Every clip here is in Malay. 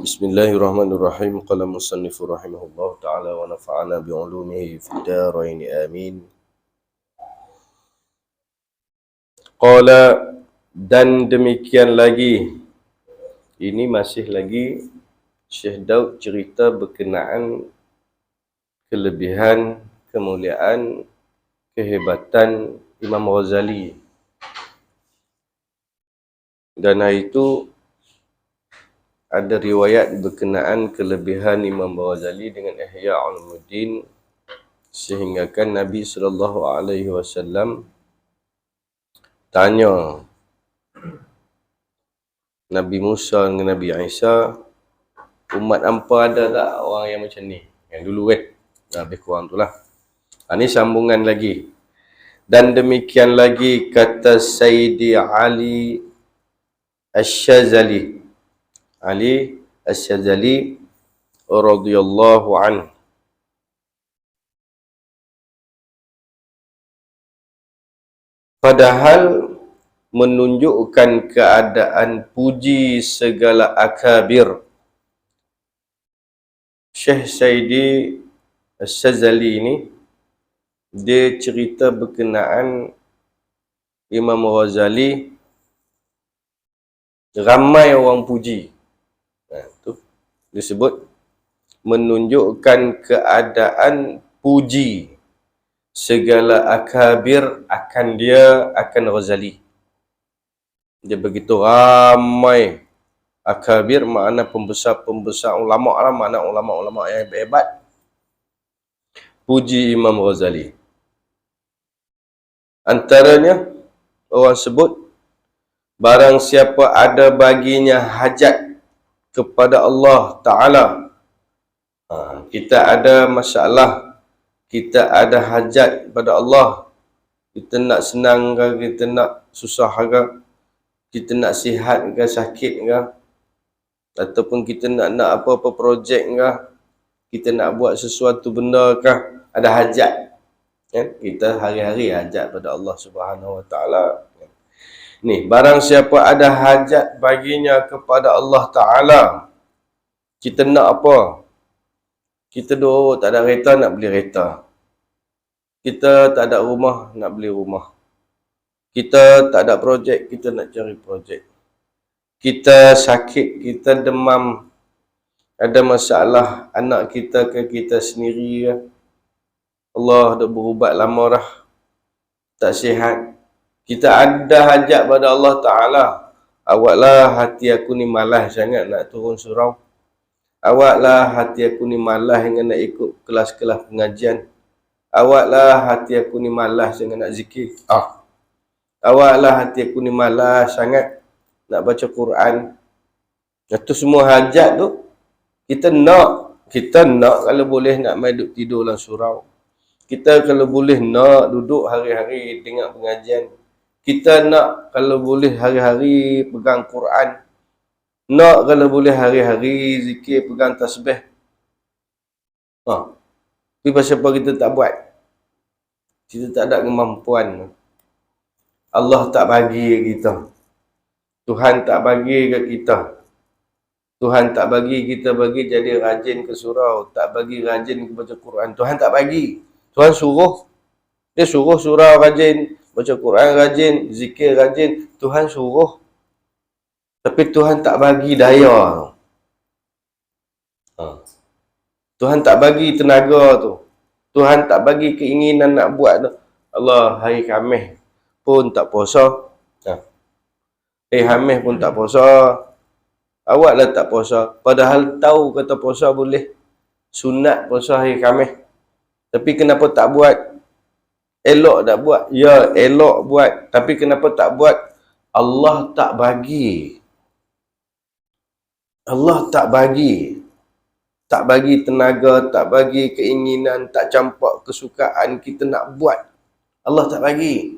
Bismillahirrahmanirrahim. Qala musannifu rahimahullah ta'ala wa nafa'ana bi'ulumihi fid darain amin. Qala, dan demikian lagi. Ini masih lagi Syekh Daud cerita berkenaan kelebihan, kemuliaan, kehebatan Imam Ghazali. Dan hari itu ada riwayat berkenaan kelebihan Imam Ghazali dengan Ihya Ulumuddin, sehinggakan Nabi SAW tanya Nabi Musa dengan Nabi Isa, umat hampa ada tak orang yang macam ni? Yang dulu kan, lebih kurang tu lah. Ini sambungan lagi. Dan demikian lagi kata Sayyidi Ali Asy-Syazali, Ali Asy-Syazali radhiyallahu anhu. Padahal menunjukkan keadaan puji segala akabir. Syekh Sayyidi Asy-Syazali ini, dia cerita berkenaan Imam Ghazali, ramai orang puji. Tu disebut menunjukkan keadaan puji segala akabir akan dia, akan Ghazali. Dia begitu ramai akabir, makna pembesar-pembesar ulama lah, makna ulama-ulama yang hebat puji Imam Ghazali. Antaranya orang sebut, barang siapa ada baginya hajat kepada Allah Ta'ala, kita ada masalah, kita ada hajat pada Allah, kita nak senang ke, kita nak susah ke, kita nak sihat ke, sakit ke, ataupun kita nak apa-apa projek ke, kita nak buat sesuatu benda ke, ada hajat kan? Kita hari-hari hajat pada Allah Subhanahu Wa Ta'ala. Ni, barang siapa ada hajat baginya kepada Allah Ta'ala, kita nak apa? Kita tak ada kereta, nak beli kereta. Kita tak ada rumah, nak beli rumah. Kita tak ada projek, kita nak cari projek. Kita sakit, kita demam, ada masalah, anak kita ke kita sendiri ke, Allah dah berubat lama dah, tak sihat. Kita ada hajat pada Allah Ta'ala. Awaklah hati aku ni malas sangat nak turun surau. Awaklah hati aku ni malas dengan nak ikut kelas-kelas pengajian. Awaklah hati aku ni malas dengan nak zikir. Awaklah hati aku ni malas sangat nak baca Quran. Itu semua hajat tu kita nak kalau boleh nak main duduk tidur dalam surau. Kita kalau boleh nak duduk hari-hari dengar pengajian. Kita nak kalau boleh hari-hari pegang Quran. Nak kalau boleh hari-hari zikir, pegang tasbih. Tapi pasal apa kita tak buat? Kita tak ada kemampuan. Allah tak bagi ke kita. Tuhan tak bagi ke kita. Tuhan tak bagi kita bagi jadi rajin ke surau. Tak bagi rajin ke baca Quran. Tuhan tak bagi. Tuhan suruh. Dia suruh surau rajin, baca Quran rajin, zikir rajin. Tuhan suruh. Tapi Tuhan tak bagi daya. Tuhan tak bagi tenaga tu. Tuhan tak bagi keinginan nak buat tu. Allah, hari Khamis pun tak puasa. Hari Khamis pun tak puasa. Awaklah tak puasa. Padahal tahu kata puasa boleh. Sunat puasa hari Khamis. Tapi kenapa tak buat? Elok tak buat? Ya, elok buat. Tapi kenapa tak buat? Allah tak bagi. Allah tak bagi. Tak bagi tenaga, tak bagi keinginan, tak campak kesukaan kita nak buat. Allah tak bagi.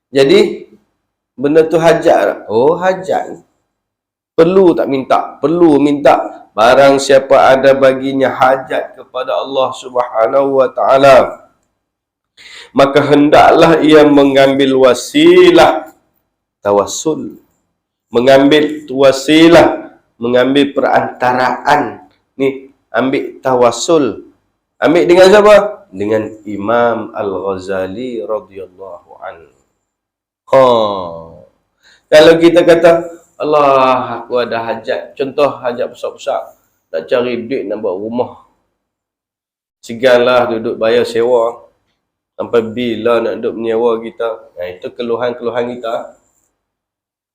Jadi, benda tu hajat. Oh, hajat. Perlu tak minta? Perlu minta. Barang siapa ada baginya hajat kepada Allah Subhanahu Wa Ta'ala, maka hendaklah ia mengambil wasilah tawassul. Mengambil wasilah mengambil perantaraan. Ni, ambil tawassul. Ambil dengan siapa? Dengan Imam Al-Ghazali radhiyallahu anhu. Kalau kita kata, Allah, aku ada hajat. Contoh hajat besar-besar. Nak cari duit, nak buat rumah. Segalah duduk bayar sewa. Sampai bila nak duduk menyewa kita. Nah, itu keluhan-keluhan kita.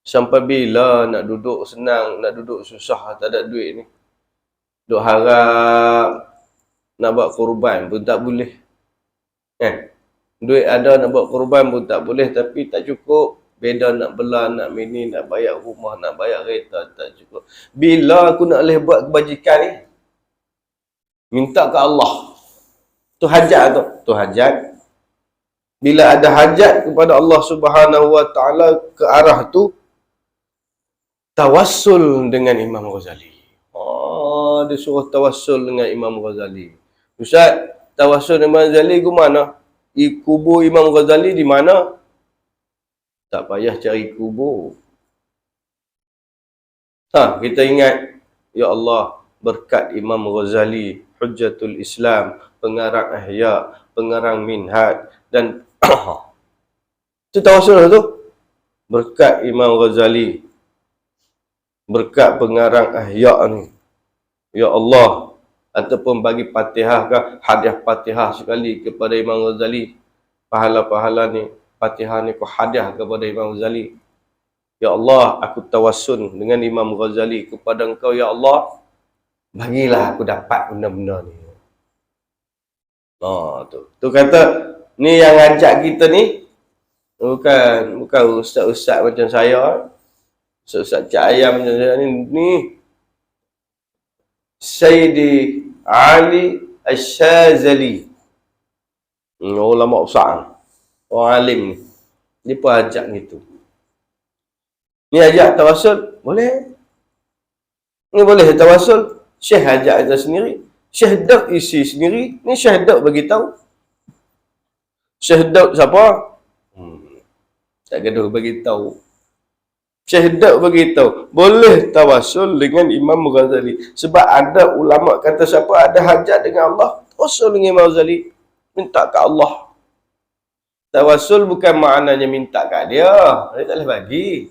Sampai bila nak duduk senang, nak duduk susah, tak ada duit ni. Duk harap nak buat korban pun tak boleh. Kan? Duit ada nak buat korban pun tak boleh, tapi tak cukup. Beda nak bela, nak mini, nak bayar rumah, nak bayar kereta, tak cukup. Bila aku nak boleh buat kebajikan ni? Minta ke Allah. Tu hajat tu. Tu hajat. Bila ada hajat kepada Allah Subhanahu Wa Taala ke arah tu, tawassul dengan Imam Ghazali. Dia suruh tawassul dengan Imam Ghazali. Ustaz, tawassul dengan Imam Ghazali ke mana? Kubur Imam Ghazali di mana? Tak payah cari kubur. Kita ingat, ya Allah, berkat Imam Ghazali, Hujjatul Islam, pengarang Ihya, pengarang Minhaj, dan itu tawassul tu. Berkat Imam Ghazali, berkat pengarang Ihya ni, ya Allah, ataupun bagi Fatihah ke, hadiah Fatihah sekali kepada Imam Ghazali. Pahala-pahala ni, Fatihah ni kau hadiah kepada Imam Ghazali. Ya Allah, aku tawassul dengan Imam Ghazali kepada Engkau, ya Allah, bagilah aku dapat benda-benda ni. Tu kata, ni yang ajak kita ni, bukan ustaz-ustaz macam saya, ustaz Cik Ayam macam saya ni Sayyidi Ali Asy-Syazali, ulama besar, orang alim ni. Dia pun ajak gitu. Ni ajak tawassul, boleh. Ni boleh tawassul. Syekh ajak kita sendiri. Syekh Daud isi sendiri. Ni Syekh Daud bagi tahu. Syekh Daud siapa? Tak gaduh bagi tahu. Syekh Daud bagi tahu, boleh tawassul dengan Imam Ghazali. Sebab ada ulama kata siapa ada hajat dengan Allah, tawassul dengan Imam Ghazali. Minta ke Allah. Tawassul bukan maknanya minta kat dia. Dia tak boleh bagi.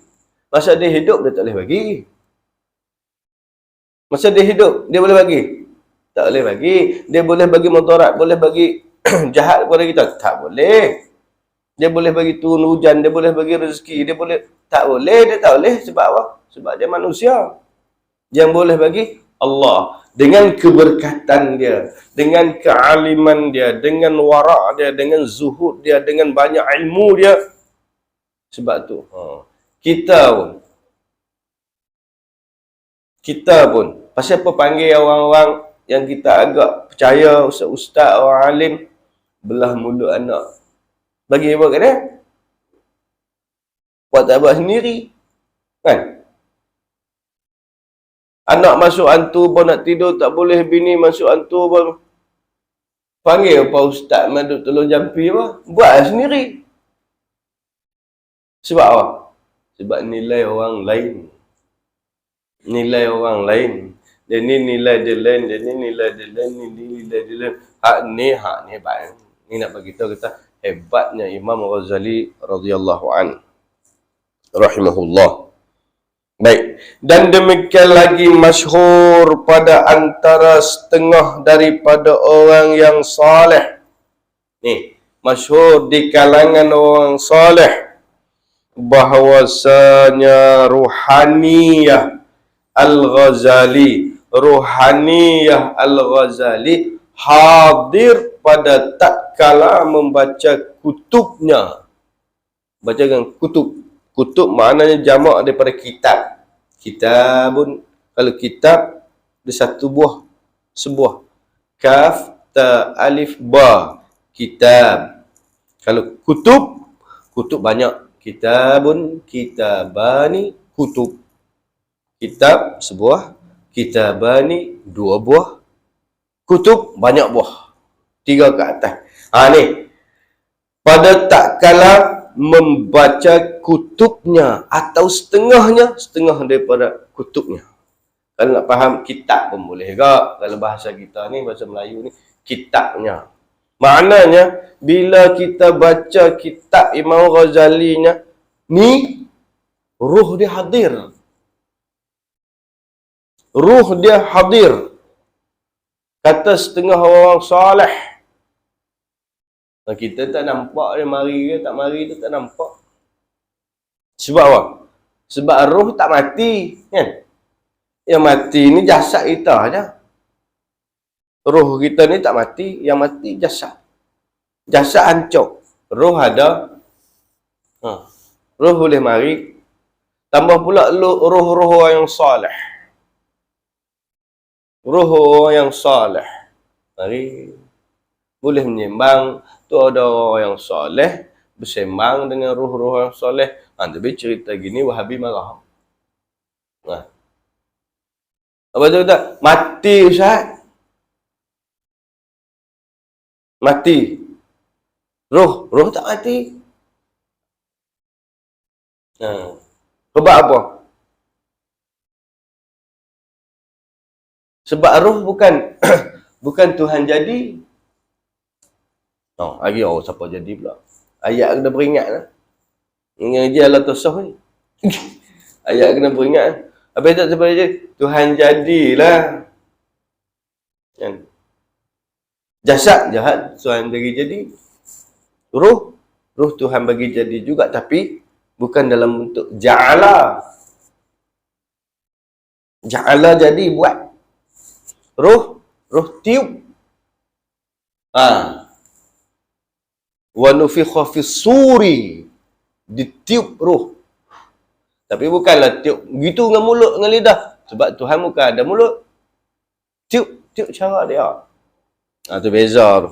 Masa dia hidup, dia tak boleh bagi. Masa dia hidup, dia boleh bagi? Tak boleh bagi. Dia boleh bagi mudarat, boleh bagi jahat kepada kita? Tak boleh. Dia boleh bagi turun hujan, dia boleh bagi rezeki, dia boleh... Tak boleh, dia tak boleh. Sebab apa? Sebab dia manusia. Yang boleh bagi Allah. Dengan keberkatan dia, dengan kealiman dia, dengan wara' dia, dengan zuhud dia, dengan banyak ilmu dia. Sebab tu, kita pun, pasal apa panggil orang-orang yang kita agak percaya, ustaz-ustaz, orang alim, belah mulut anak. Bagi apa kat dia? Buat tak buat sendiri. Kan? Anak masuk hantu pun nak tidur tak boleh, bini masuk hantu pun. Panggil apa ustaz maduk tolong jampi apa? Buat sendiri. Sebab apa? Sebab nilai orang lain. Nilai orang lain. Dia ni nilai dia lain, dia ni nilai dia lain, ni nilai dia lain. Hak ni hebat. Ni nak bagi tahu kita hebatnya Imam Ghazali radhiyallahu an, rahimahullah. Baik, dan demikian lagi masyhur pada antara setengah daripada orang yang saleh. Ni, masyhur di kalangan orang saleh bahwasanya Ruhaniyah Al-Ghazali, Ruhaniyah Al-Ghazali hadir pada tatkala membaca kutubnya. Bacakan kutub. Kutub maknanya jamak daripada kitab. Kitabun, kalau kitab dia satu buah, sebuah. Kaf, ta, alif, ba. Kitab. Kalau kutub, kutub banyak. Kitabun, kitabani, kutub. Kitab sebuah, kitabani dua buah, kutub banyak buah, 3 ke atas. Ni pada tak kala membaca kutubnya atau setengahnya, setengah daripada kutubnya. Kalau nak faham kitab pun boleh juga. Kalau bahasa kita ni, bahasa Melayu ni, kitabnya. Maknanya, bila kita baca kitab Imam Ghazali ni, ruh dia hadir. Ruh dia hadir. Kata setengah orang soleh. Kita tak nampak dia mari ke tak mari tu tak nampak. Sebab apa? Sebab roh tak mati, kan? Yang mati ni jasad kita aja. Roh kita ni tak mati, yang mati jasad. Jasad hancur. Roh ada. Roh boleh mari. Tambah pula roh-roh orang yang soleh. Roh orang yang soleh. Mari. Boleh menyembang. Tu ada orang yang soleh. Bersembang dengan roh-roh yang soleh. Tapi cerita gini Wahabi marah. Apa tu tak? Mati Ustaz. Mati. Roh tak mati. Sebab apa? Sebab roh bukan bukan Tuhan jadi. Lagi siapa jadi pula. Ayat kena beringat lah. Yang dia Allah tosah ni. Ayat kena beringat. Habis tak sebab je, Tuhan jadilah. Kan? Jasad jahat, Tuhan bagi jadi. Ruh Tuhan bagi jadi juga, tapi bukan dalam bentuk ja'ala. Ja'ala jadi buat. Ruh tiup. Wa nufikha fis suri. Ditiup ruh. Tapi bukanlah tiup gitu dengan mulut, dengan lidah. Sebab Tuhan bukan ada mulut. Tiup cara dia. Tu beza tu.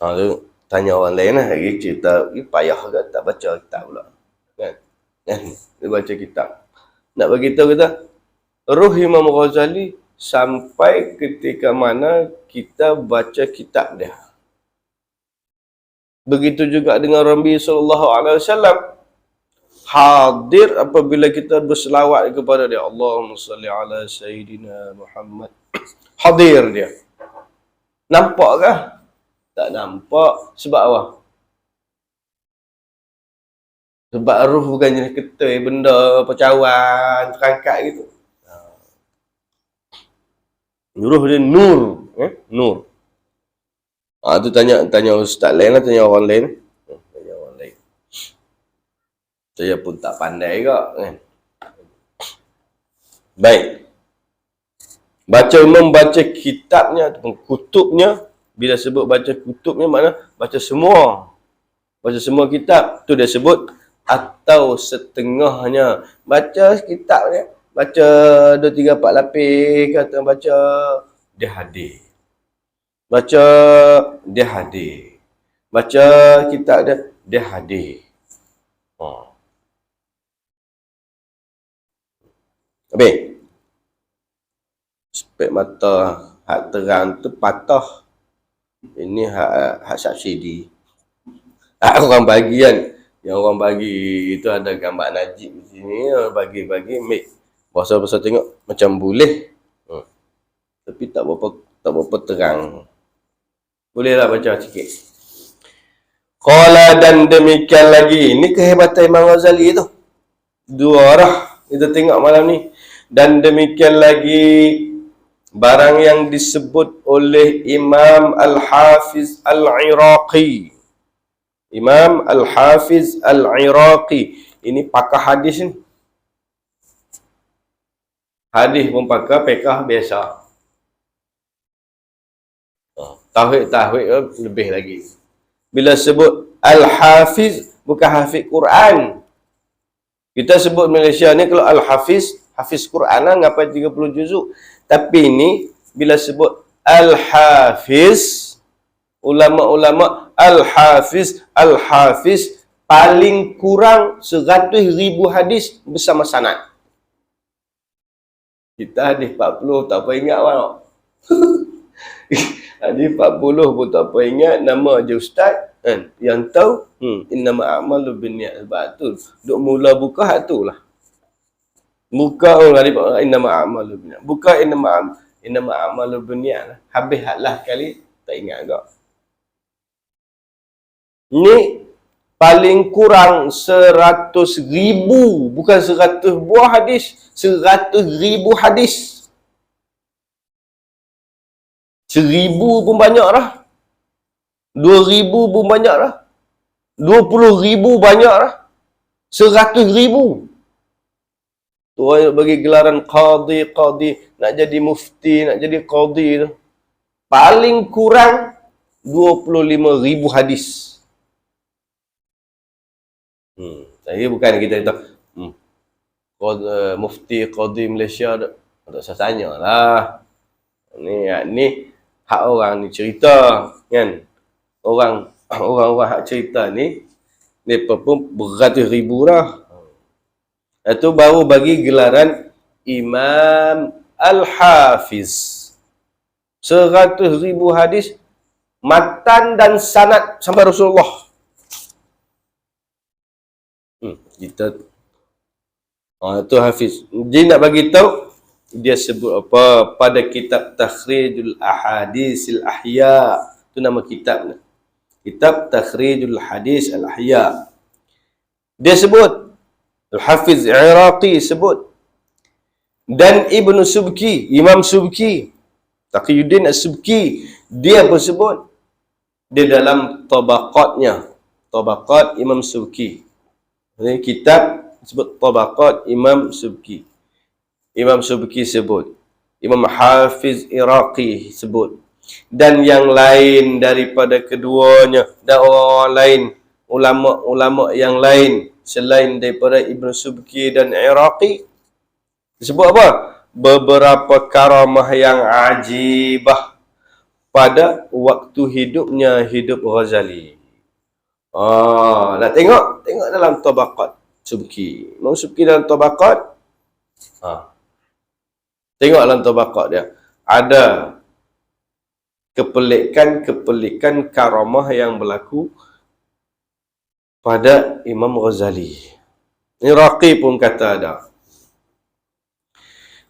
Tu tanya orang lain lah. Lagi cerita, payah ke tak baca kitab pula. Kan? Dia baca kitab. Nak beritahu kita, Ruh Imam Ghazali sampai ketika mana kita baca kitab dia. Begitu juga dengan Nabi SAW. Hadir apabila kita berselawat kepada dia. Allahumma salli ala Sayyidina Muhammad. Hadir dia. Nampak kah? Tak nampak. Sebab apa? Sebab ruh bukan jenis ketui, benda, percawan, terangkat gitu. Ruh dia nur. Nur. Tu tanya ustaz lain lah, tanya orang lain. Tanya orang lain. Saya pun tak pandai juga, kan. Baik. Membaca kitabnya ataupun kutubnya. Bila sebut baca kutubnya, makna baca semua. Baca semua kitab. Tu dia sebut atau setengahnya. Baca kitabnya. Baca 2, 3, 4 lapis. Kata baca, dia hadir. Baca, dia hadir. Baca kitab dia hadir. Habis. Spek mata hak terang tu patah. Ini hak subsidi. Hak orang bagi kan. Yang orang bagi itu ada gambar Najib di sini. Bagi-bagi, make. Bahasa-bahasa tengok macam boleh. Tapi tak berapa terang. Bolehlah baca sikit. Qala, dan demikian lagi. Ini kehebatan Imam Ghazali tu. 2 arah kita tengok malam ni. Dan demikian lagi barang yang disebut oleh Imam Al-Hafiz Al-Iraqi. Imam Al-Hafiz Al-Iraqi. Ini pakar hadis ni. Hadis pun pakar, fiqh biasa. Tauhid lebih lagi. Bila sebut Al-Hafiz, bukan Hafiz Quran. Kita sebut Malaysia ni kalau Al-Hafiz, Hafiz Quran lah, ngapai 30 juzuk. Tapi ini, bila sebut Al-Hafiz, ulama-ulama Al-Hafiz, paling kurang 100,000 hadis bersama sanad. Kita hadis 40, tak apa ingat awak. Hadis 40 pun tak apa ingat, nama je ustaz. Kan? Yang tahu, innama a'malu binniyat. Sebab tu, duk mula buka hak tu lah. Buka innama a'malu binniyat. Buka innama a'malu binniyat. Habis lah kali tak ingat agak. Ni paling kurang 100,000, bukan 100 buah hadis, 100,000 hadis. 1,000 pun banyak dah. 2,000 pun banyak dah. 20,000 banyak dah. 100,000. Tu orang bagi gelaran qadi, nak jadi mufti, nak jadi qadi tu. Paling kurang 25,000 hadis. Saya bukan kita kata mufti qadi Malaysia tak usah tanya lah. Ni hak orang ni cerita kan. Orang hak cerita ni depa pun beratus ribu dah. Itu baru bagi gelaran Imam Al-Hafiz. 100,000 hadis matan dan sanad sampai Rasulullah. Kita itu Hafiz. Dia nak bagi tahu, dia sebut apa pada kitab Takhrijul Ahadisil Ahya. Itu nama kitabnya. Kitab Takhrijul Hadis Al-Ahya. Dia sebut, Al-Hafiz Iraqi sebut, dan Ibn Subki, Imam Subki, Taqiyuddin As-Subki, dia pun sebut, dia dalam tabaqatnya, tabaqat Imam Subki. Ini kitab sebut tabaqat Imam Subki. Imam Subki sebut, Imam Hafiz Iraqi sebut, dan yang lain daripada keduanya, dan orang lain, ulama-ulama yang lain selain daripada Ibn Subki dan Iraqi, disebut apa? Beberapa karamah yang ajibah pada waktu hidupnya hidup Ghazali. Nak tengok dalam tabaqat Subki. Imam Subki dalam tabaqat, tengok dalam tabaqat dia. Ada kepelikan karamah yang berlaku pada Imam Ghazali. Iraqi pun kata ada.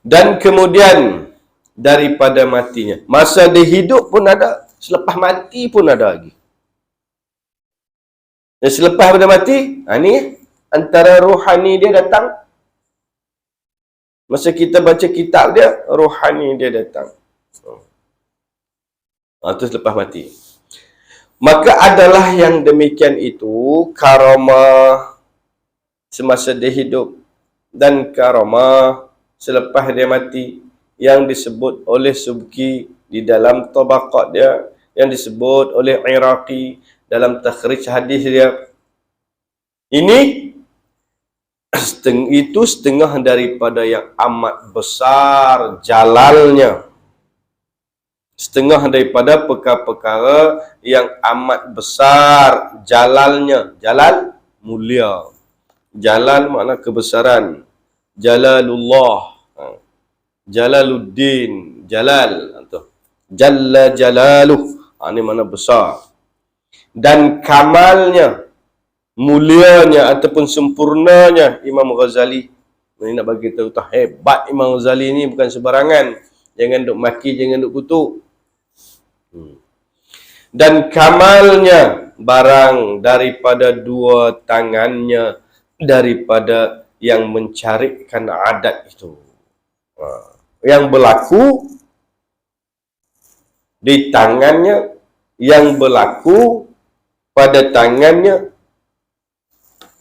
Dan kemudian daripada matinya, masa dia hidup pun ada, selepas mati pun ada lagi. Dan selepas pada mati, ni antara rohani dia datang. Masa kita baca kitab dia, rohani dia datang. Itu selepas mati. Maka adalah yang demikian itu karamah semasa dia hidup dan karamah selepas dia mati yang disebut oleh Subki di dalam tabaqat dia, yang disebut oleh Iraqi dalam takhrij hadis dia. Ini itu setengah daripada yang amat besar jalalnya. Setengah daripada perkara-perkara yang amat besar jalalnya. Jalal mulia. Jalal makna kebesaran. Jalalullah. Jalaluddin. Jalal. Jalla jalaluh. Ini makna besar. Dan kamalnya, mulianya ataupun sempurnanya Imam Ghazali. Ini nak bagi tahu tak hebat Imam Ghazali ni bukan sebarangan. Jangan duk maki, jangan duk kutuk. Dan kamalnya barang daripada dua tangannya daripada yang mencarikan adat itu. Yang berlaku di tangannya, yang berlaku pada tangannya,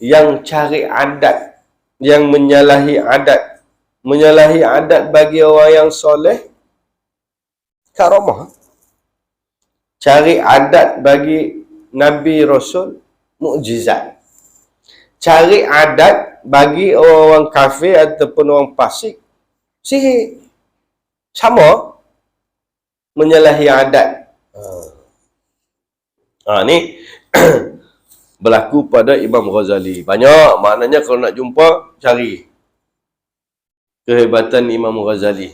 yang cari adat, yang menyalahi adat. Menyalahi adat bagi orang yang soleh, karamah. Cari adat bagi Nabi Rasul, mukjizat. Cari adat bagi orang kafir ataupun orang fasik, sihir. Sama. Menyalahi adat. Ni berlaku pada Imam Ghazali. Banyak, maknanya kalau nak jumpa, cari kehebatan Imam Ghazali.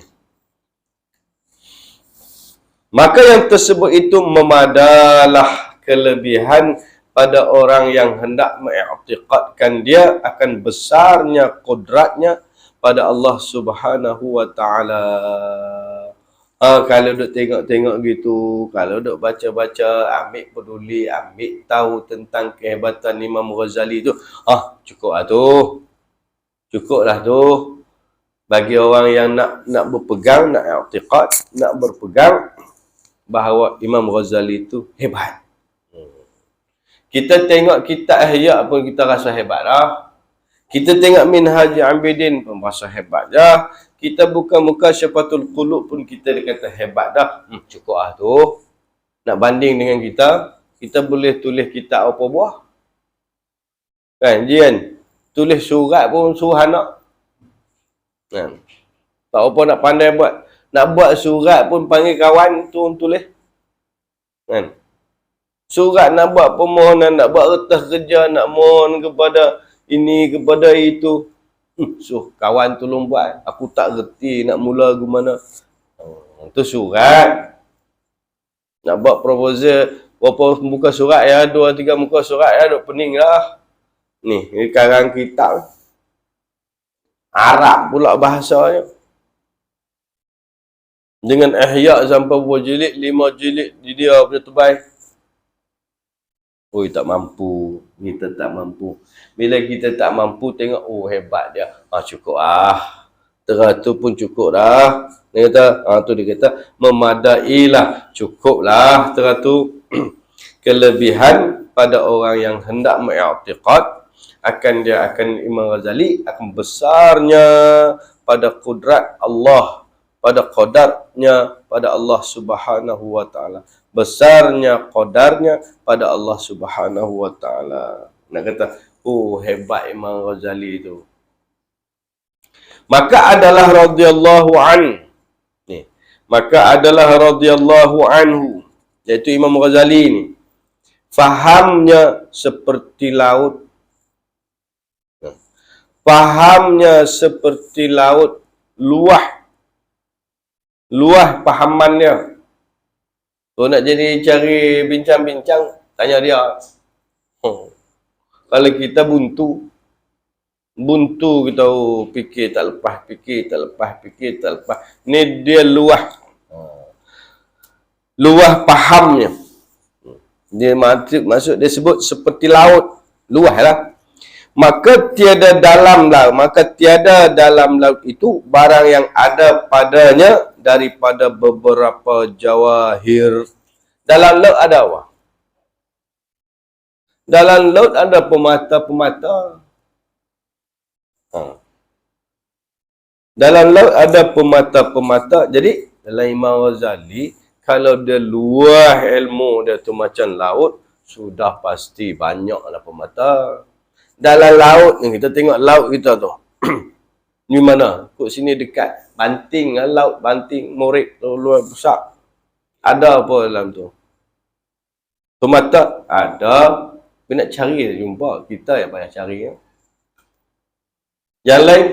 Maka yang tersebut itu memadalah kelebihan pada orang yang hendak mengiktikadkan dia akan besarnya kudratnya, pada Allah Subhanahu wa taala. Kalau duk tengok-tengok gitu, kalau duk baca-baca, ambil peduli, ambil tahu tentang kehebatan Imam Ghazali tu, cukuplah tu. Cukuplah tu. Bagi orang yang nak berpegang, nak i'tiqad, nak berpegang bahawa Imam Ghazali itu hebat. Kita tengok kitab Ihya pun kita rasa hebat dah. Kita tengok Minhaj Abidin pun rasa hebat dah. Kita buka muka Syafatul Qulub pun kita kata hebat dah. Cukup lah tu. Nak banding dengan kita boleh tulis kitab apa buah. Kan, Jian? Tulis surat pun suruh anak. Kan? Tak apa nak pandai buat. Nak buat surat pun panggil kawan tu tulis. Kan? Surat nak buat permohonan, nak buat kertas kerja, nak mohon kepada ini, kepada itu. Kawan tolong buat. Aku tak reti nak mula ke mana. Itu surat. Nak buat proposal, berapa muka surat ya? 2-3 muka surat ya, duk pening lah. Ni karang kitab. Arab pula bahasanya. Dengan Ihya sampai berapa jilid? 5 jilid dia punya tebal. Oi, tak mampu. Kita tak mampu. Bila kita tak mampu, tengok, hebat dia. Cukup lah. Teratur pun cukup dah. Dia kata, dia kata, memadailah. Cukup lah teratur. Kelebihan pada orang yang hendak mengiktiqad, akan Imam Ghazali, akan besarnya pada kudrat Allah, pada qadarnya pada Allah Subhanahu wa taala. Besarnya qadarnya pada Allah Subhanahu wa taala. Nak kata, hebat Imam Ghazali itu. Maka adalah radhiyallahu anhu, iaitu Imam Ghazali ni, fahamnya seperti laut. Fahamnya seperti laut, luah pahamannya. Kalau nak jadi cari bincang-bincang, tanya dia. Kalau kita buntu kita fikir tak lepas. Ni dia luah pahamnya. Dia maksud dia sebut seperti laut, luah lah. Maka tiada dalam laut itu barang yang ada padanya daripada beberapa jawahir. Dalam laut ada apa? Dalam laut ada pemata-pemata. Dalam laut ada pemata-pemata. Jadi dalam Imam Ghazali, kalau dia luah ilmu dia tu macam laut, sudah pasti banyaklah pemata. Dalam laut ni, kita tengok laut kita tu. Ni mana? Kut sini dekat. Banting lah laut, Banting, Morik, luar besar. Ada apa dalam tu? Pemata? Ada. Tapi nak cari, jumpa. Kita yang payah cari. Ya? Yang lain,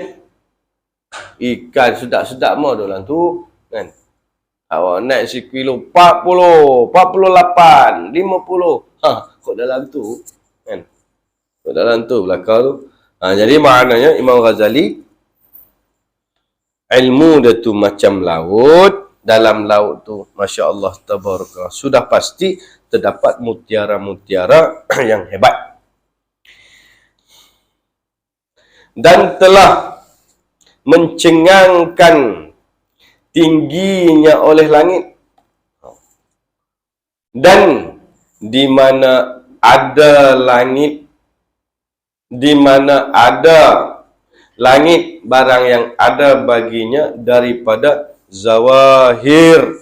ikan sedap-sedap mah dalam tu. Kan? Awak naik sekilo 40, 48, 50. Kok dalam tu? Kan? Dalam tu belakang tu. Jadi maknanya Imam Ghazali, ilmu dia tu macam laut. Dalam laut tu, Masya Allah, tabarakah, sudah pasti terdapat mutiara-mutiara yang hebat. Dan telah mencengangkan tingginya oleh langit. Dan di mana ada langit, barang yang ada baginya daripada zawahir.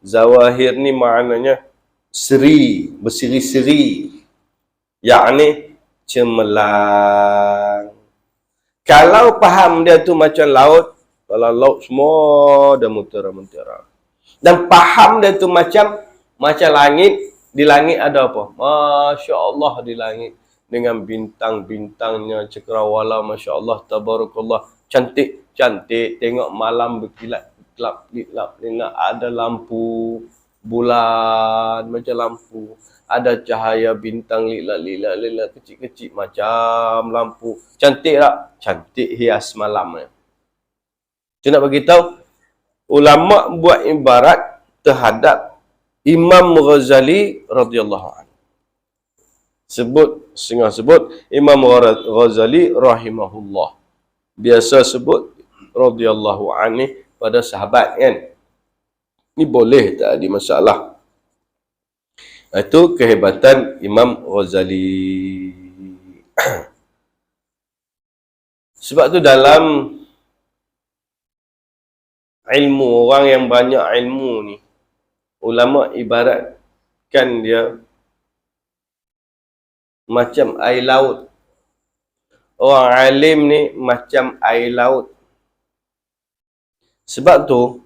Zawahir ni maknanya berseri-seri, yakni cemerlang. Kalau faham dia tu macam laut, kalau laut semua ada mutiara-mutiara. Dan faham dia tu macam langit. Di langit ada apa? Masya Allah, di langit dengan bintang-bintangnya, cakrawala, Masya Allah, tabarakallah, cantik. Tengok malam berkilat-kilap, ada lampu. bulan macam lampu. Ada cahaya bintang lila kecil-kecil macam lampu. Cantik tak? Cantik hias malam ni. Saya nak bagi tahu ulama buat ibarat terhadap Imam Ghazali radhiyallahu anhu. Sebut Imam Ghazali rahimahullah. Biasa sebut radhiyallahu anhu pada sahabat kan. Ini boleh tak ada masalah. Itu kehebatan Imam Ghazali. Sebab tu dalam ilmu, orang yang banyak ilmu ni, ulama ibaratkan dia macam air laut. Orang alim ni macam air laut. Sebab tu,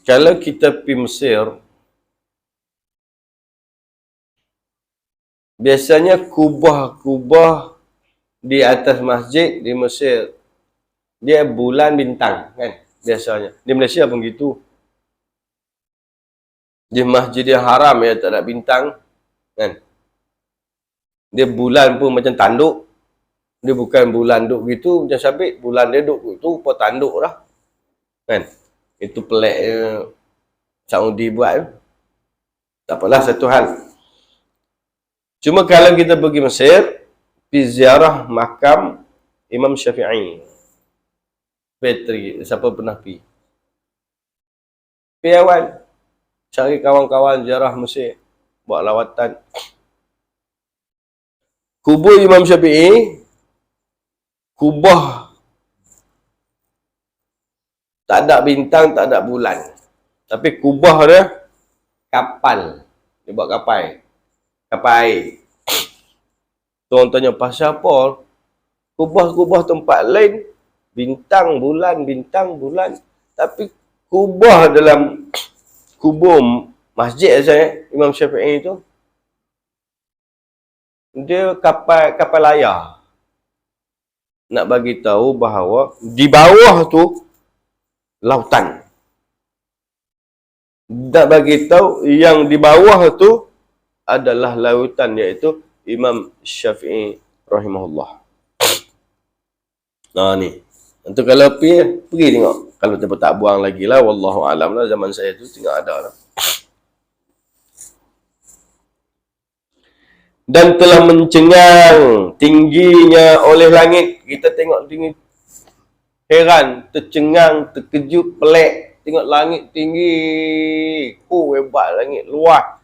kalau kita pergi Mesir, biasanya kubah-kubah di atas masjid di Mesir, dia bulan bintang kan, biasanya. Di Malaysia pun gitu. Di Masjidil Haram ya tak ada bintang kan. Dia bulan pun macam tanduk. Dia bukan bulan duk gitu macam sabit, bulan dia duk gitu apa tanduk dah. Kan? Itu peliknya Saudi buat. Tak apalah, satu hal. Cuma kalau kita pergi Mesir, pergi ziarah makam Imam Syafi'i. Petri, siapa pernah pergi? Pergi awal. Cari kawan-kawan ziarah Mesir. Buat lawatan. Kubur Imam Syafi'i, kubah. Tak ada bintang, tak ada bulan. Tapi kubah dia, kapal. Dia buat kapal. Kapal air. Tuan tanya, pasal apa? Kubah-kubah tempat lain, bintang, bulan. Tapi kubah dalam kubur masjid saya, Imam Syafi'i itu, dia kapal layar. Nak bagi tahu bahawa di bawah tu lautan. Nak bagi tahu yang di bawah tu adalah lautan, iaitu Imam Syafi'i rahimahullah. Nah ni. Untuk kalau pergi tengok. Kalau tak buang lagi lah, wallahu alam lah, zaman saya tu tengok ada lah. Dan telah mencengang tingginya oleh langit. Kita tengok tinggi, heran, tercengang, terkejut, pelik. Tengok langit tinggi. Hebat langit, luas,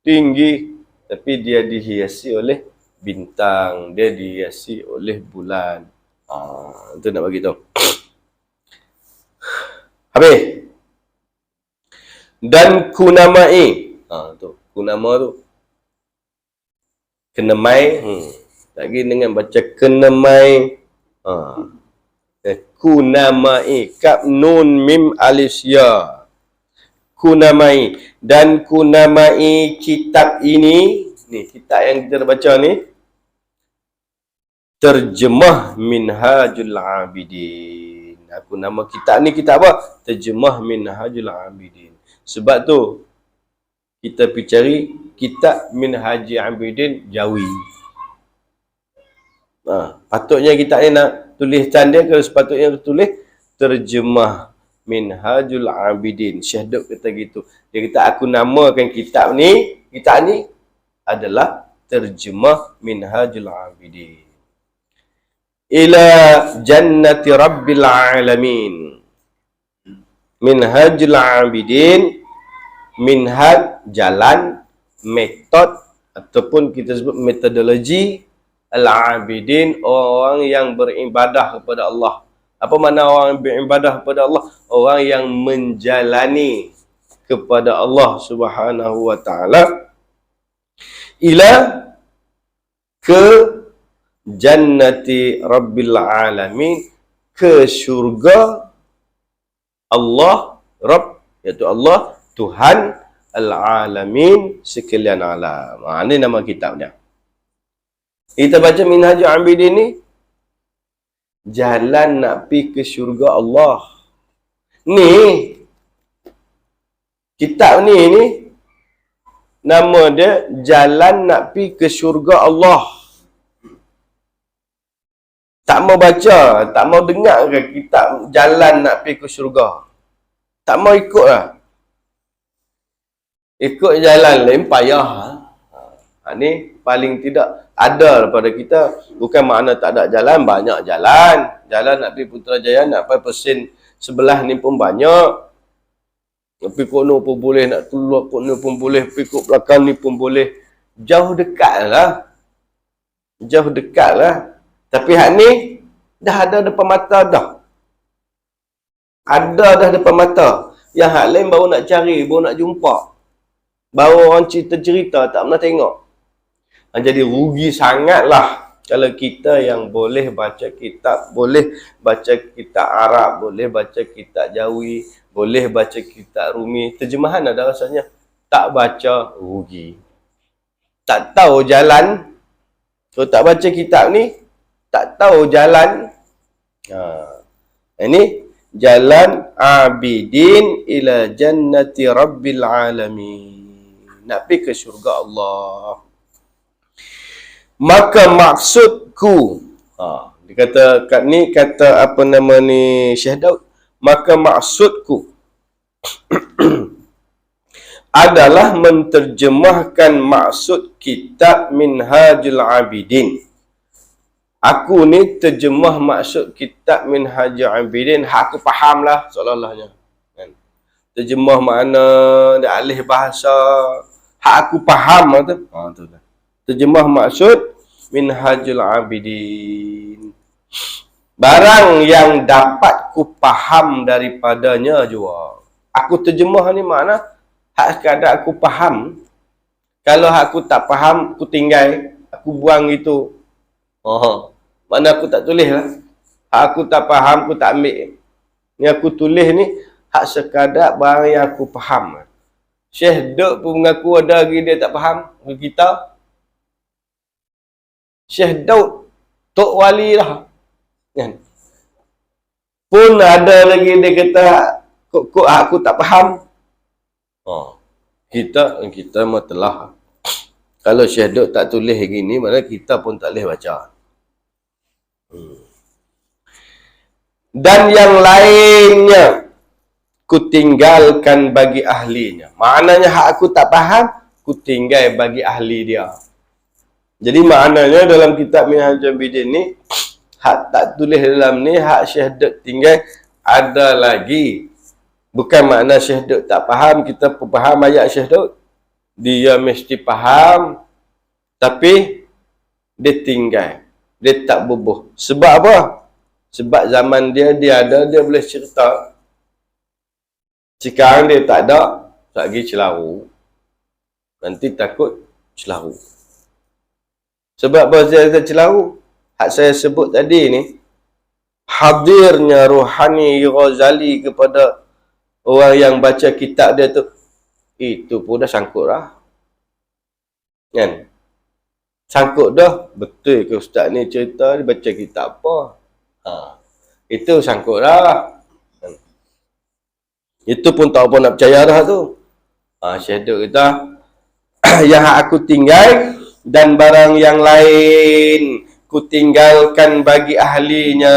tinggi. Tapi dia dihiasi oleh bintang. Dia dihiasi oleh bulan. Itu nak bagi tahu. Habis. Dan kunamai. Tu, kunama tu. Kenemai. Lagi dengan baca kenemai. Kunamai. Kap nun mim alif ya. Kunamai. Dan kunamai kitab ini. Ni, kitab yang kita baca ni. Terjemah Minhajul Abidin. Aku nama kitab ni kitab apa? Terjemah Minhajul Abidin. Sebab tu kita pergi cari kitab Minhajul Abidin Jawi. Patutnya kitab ni nak tulisan dia, kalau sepatutnya tulis Terjemah Minhajul Abidin. Syekh kata gitu. Dia kata aku namakan kitab ni adalah Terjemah Minhajul Abidin. Ila jannati rabbil alamin. Minhajul Abidin. Minhaj, jalan, metod, ataupun kita sebut metodologi. Al-Abidin, orang yang beribadah kepada Allah. Apa makna orang yang beribadah kepada Allah? Orang yang menjalani kepada Allah Subhanahu wa ta'ala. Ila ke jannati rabbil alamin, ke syurga Allah, Rabb, iaitu Allah, Tuhan al-alamin, sekalian alam. Ini nama kitabnya. Kita baca Minhajul Abidin ni, jalan nak pergi ke syurga Allah. Ni Kitab ni nama dia Jalan Nak Pi ke Syurga Allah. Tak mau baca, tak mau dengar ke kitab Jalan Nak Pi ke Syurga? Tak mau ikut lah. Ikut jalan lain payah. Ni paling tidak ada daripada kita. Bukan makna tak ada jalan, banyak jalan. Jalan nak pergi Putrajaya, nak pergi Pesin sebelah ni pun banyak. Nak pergi kono pun boleh, nak keluar kono pun boleh, pergi ke belakang ni pun boleh. Jauh dekat lah. Jauh dekat lah. Tapi hak ni dah ada depan mata dah. Ada dah depan mata. Yang hak lain baru nak cari, baru nak jumpa. Baru orang cerita-cerita, tak pernah tengok. Jadi rugi sangatlah kalau kita yang boleh baca kitab, boleh baca kitab Arab, boleh baca kitab Jawi, boleh baca kitab Rumi, terjemahan ada rasanya. Tak baca, rugi. Tak tahu jalan. Kalau tak baca kitab ni, tak tahu jalan. Ini Jalan Abidin ila Jannati Rabbil Alamin. Nak pergi ke syurga Allah. Maka maksudku, dia kata kat ni, kata apa nama ni Syekh Daud, maka maksudku adalah menterjemahkan maksud kitab Minhajul Abidin. Aku ni terjemah maksud kitab Minhajul Abidin, hak aku faham lah seolah-olahnya. Terjemah makna, dia alih bahasa, hak aku faham lah tu. Tu lah. Terjemah maksud Minhajul Abidin. Barang yang dapat ku faham daripadanya jua. Aku terjemah ni makna hak sekadar aku faham. Kalau aku tak faham, aku tinggal, aku buang itu. Mana aku tak tulis lah. Hak aku tak faham, aku tak ambil. Ni aku tulis ni hak sekadar barang yang aku faham. Syekh Daud pun mengaku ada lagi dia tak faham kita. Syekh Daud Tok Wali lah kan? Pun ada lagi dia kata kok aku tak faham. Kita mah telah. Kalau Syekh Daud tak tulis gini, mana kita pun tak boleh baca. Dan yang lainnya ku tinggalkan bagi ahlinya. Maknanya hak aku tak faham, ku tinggal bagi ahli dia. Jadi maknanya dalam kitab Minhajul Abidin ni, hak tak tulis dalam ni, hak Syekh Daud tinggal, ada lagi. Bukan makna Syekh Daud tak faham, kita pun faham ayat Syekh Daud. Dia mesti faham, tapi dia tinggal. Dia tak bubuh. Sebab apa? Sebab zaman dia ada, dia boleh cerita. Sekarang dia tak ada, lagi celaru. Nanti takut celaru. Sebab apa saya kata celaru? Hak saya sebut tadi ni, hadirnya Ruhani Ghazali kepada orang yang baca kitab dia tu, itu pun dah sangkut lah. Kan? Sangkut dah. Betul ke ustaz ni cerita, dia baca kitab apa? Itu sangkut lah. Itu pun tak apa nak percaya dah tu. Syekh Daud kata, yang aku tinggal dan barang yang lain ku tinggalkan bagi ahlinya.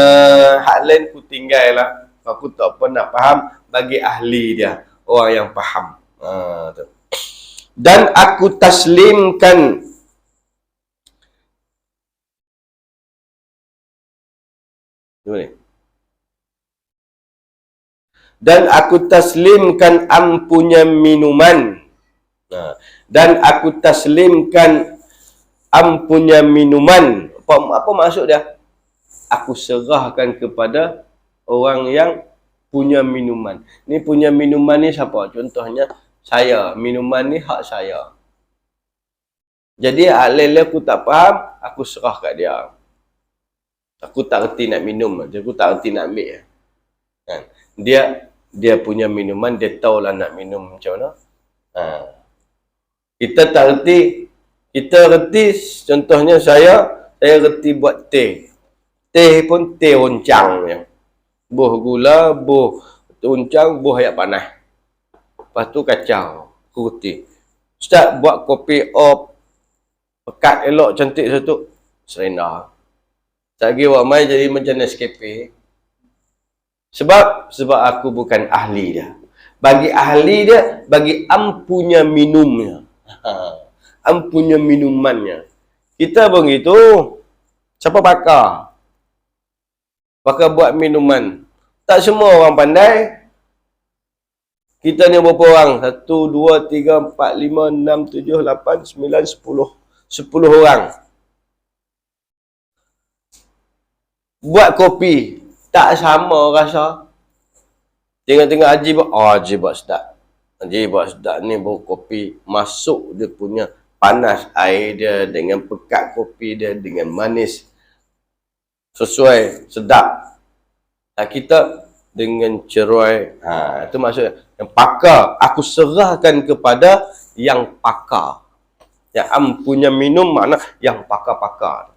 Hak lain ku tinggal lah. Aku tak apa nak faham, bagi ahli dia, orang yang faham. Dan aku taslimkan ampunya minuman. Dan aku taslimkan ampunya minuman. Apa maksud dia? Aku serahkan kepada orang yang punya minuman. Ni punya minuman ni siapa? Contohnya saya. Minuman ni hak saya. Jadi alih-alih aku tak faham, aku serah kat dia. Aku tak reti nak minum, aku tak reti nak ambil. Kan? Dia punya minuman, dia tahulah nak minum macam mana. Kita tak reti. Kita reti, contohnya saya reti buat teh. Teh pun teh roncang. Buh gula, buh roncang, buh air panas. Lepas tu kacau. Aku kutip. Ustaz buat kopi pekat elok cantik satu. Serendah. Lagi awak mai jadi macam Nescafe. Sebab aku bukan ahli dia. Bagi ahli dia, bagi ampunya minumnya. Ampunya minumannya. Kita pun gitu. Siapa pakar? Pakar buat minuman. Tak semua orang pandai. Kita ni berapa orang? 1, 2, 3, 4, 5, 6, 7, 8, 9, 10. 10 orang. Buat kopi. Tak sama rasa. Tengok-tengok Haji buat. Oh, Haji buat sedap. Haji buat sedap ni bawa kopi. Masuk dia punya panas air dia dengan pekat kopi dia dengan manis. Sesuai, sedap. Kita dengan cerai. Itu maksudnya. Yang pakar. Aku serahkan kepada yang pakar. Yang ampunya minum makna yang pakar-pakar.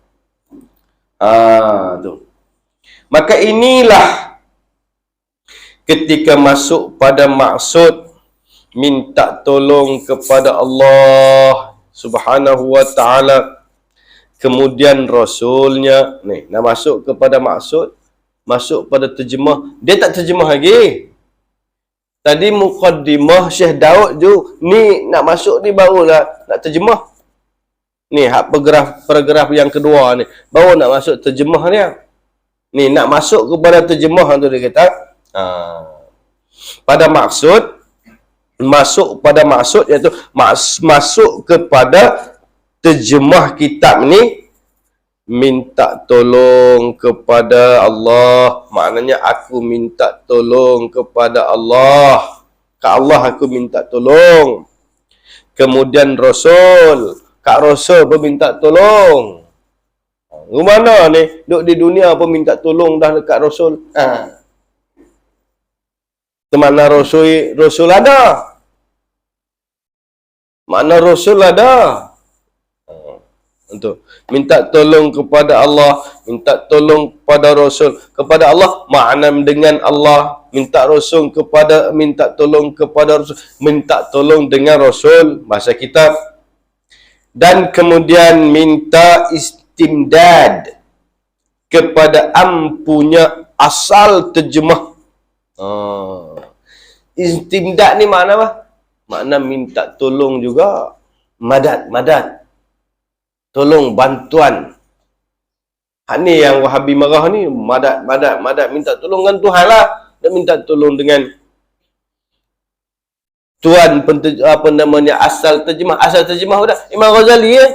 Tu. Maka inilah ketika masuk pada maksud minta tolong kepada Allah Subhanahu wa ta'ala. Kemudian Rasulnya. Ni, nak masuk kepada maksud. Masuk pada terjemah. Dia tak terjemah lagi. Tadi muqaddimah Syekh Daud tu. Ni nak masuk ni barulah nak terjemah. Ni hak paragraf yang kedua ni. Baru nak masuk terjemah dia. Ni nak masuk kepada terjemah tu dia kata. Pada maksud. Masuk pada maksud iaitu masuk kepada terjemah kitab ni. Minta tolong kepada Allah. Maknanya aku minta tolong kepada Allah. Ke Allah aku minta tolong. Kemudian Rasul. Kak Rasul pun minta tolong. Mana ni? Duduk di dunia pun minta tolong dah dekat Rasul. Mana Rasul ada? Mana Rasul ada? Untuk minta tolong kepada Allah, minta tolong kepada Rasul. Kepada Allah, makna dengan Allah. Minta tolong kepada Rasul. Minta tolong dengan Rasul. Bahasa kitab. Dan kemudian minta istimdad kepada ampunya asal terjemah. Istimdad ni makna apa? Makna minta tolong juga. Madad. Tolong bantuan. Hak ni yang Wahabi marah ni. Madad. Minta tolong dengan Tuhan lah. Dan minta tolong dengan Tuan apa namanya asal terjemah dah Imam Ghazali ya.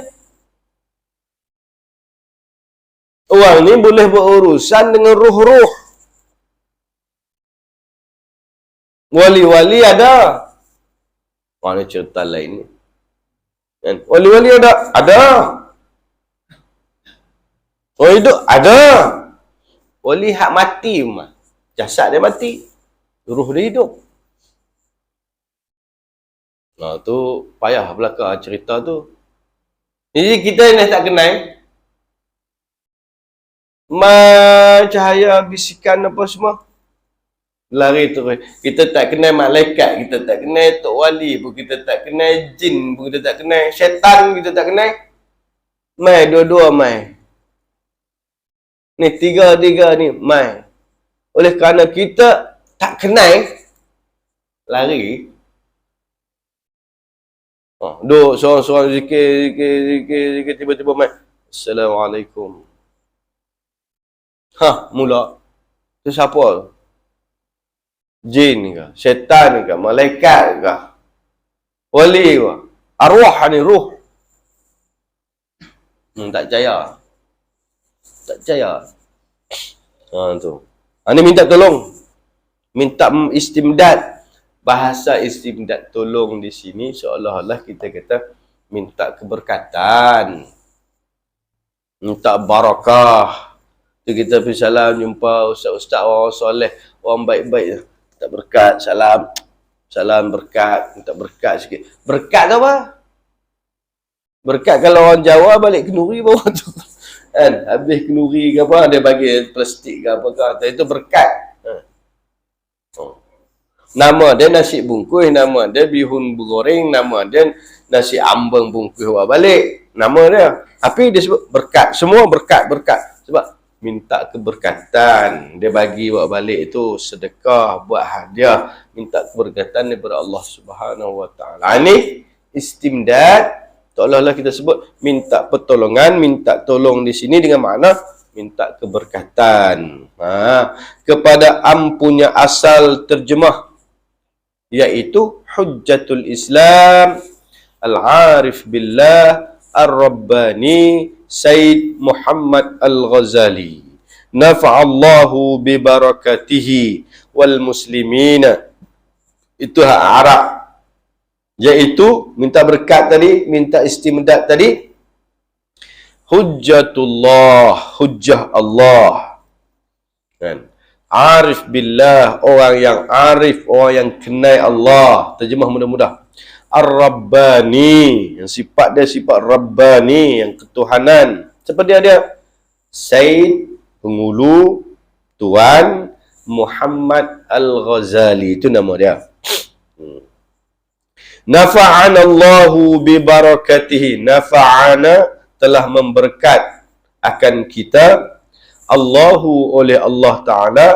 Orang ni boleh berurusan dengan ruh-ruh. Wali-wali ada. Mana cerita lain ni? Wali-wali ada. Orang hidup ada. Wali hak mati mah. Jasad dia mati. Ruh dia hidup. Tu payah belakang cerita tu. Jadi kita ni tak kenal. Cahaya bisikan apa semua. Lari tu. Kita tak kenal malaikat. Kita tak kenal tok wali pun. Kita tak kenal jin pun. Kita tak kenal syaitan. Kita tak kenal. Mai dua-dua mai. Ni tiga ni mai. Oleh kerana kita tak kenal. Lari. Duk seorang-seorang zikir tiba-tiba mai. Assalamualaikum. Mula. Tu siapa? Jin ke? Syaitan ke? Malaikat ke? Wali ke? Arwah ni, ruh. Tak percaya. Tak percaya. Tu. Ni minta tolong. Minta istimdad. Bahasa istimdad tolong di sini seolah-olah kita kata minta keberkatan. Minta barakah. Tu kita pergi salam jumpa ustaz-ustaz orang soleh, orang baik-baik. Minta berkat, salam berkat, minta berkat sikit. Berkat tu apa? Berkat kalau orang Jawa balik kenduri bawah tu. Kan? Habis kenduri ke apa, dia bagi plastik ke apa ke. Itu berkat. Nama dia nasi bungkus, nama dia bihun goreng, nama dia nasi ambeng bungkus buat balik. Nama dia. Tapi dia sebut berkat. Semua berkat-berkat. Sebab minta keberkatan. Dia bagi buat balik itu sedekah, buat hadiah. Minta keberkatan daripada Allah Subhanahu Wa Taala. Ini istimdad. Seolah-olah kita sebut minta pertolongan, minta tolong di sini dengan makna minta keberkatan. Kepada punya asal terjemah, iaitu Hujjatul Islam Al-Arif Billah Ar-Rabbani Sayyid Muhammad Al-Ghazali nafa'allahu bibarakatihi wal muslimina. Itu hak Arab, iaitu minta berkat tadi, minta istimdad tadi. Hujjatullah, hujjah Allah kan? Arif billah, orang yang arif, orang yang kenal Allah. Terjemah mudah-mudah. Ar-Rabbani, yang sifat dia sifat Rabbani, yang ketuhanan. Seperti dia Sayyid, penghulu, Tuan Muhammad Al-Ghazali, itu nama dia. Nafa'ana Allahu bi barakatihi. Nafa'ana, telah memberkat akan kita, Allahu, oleh Allah Ta'ala,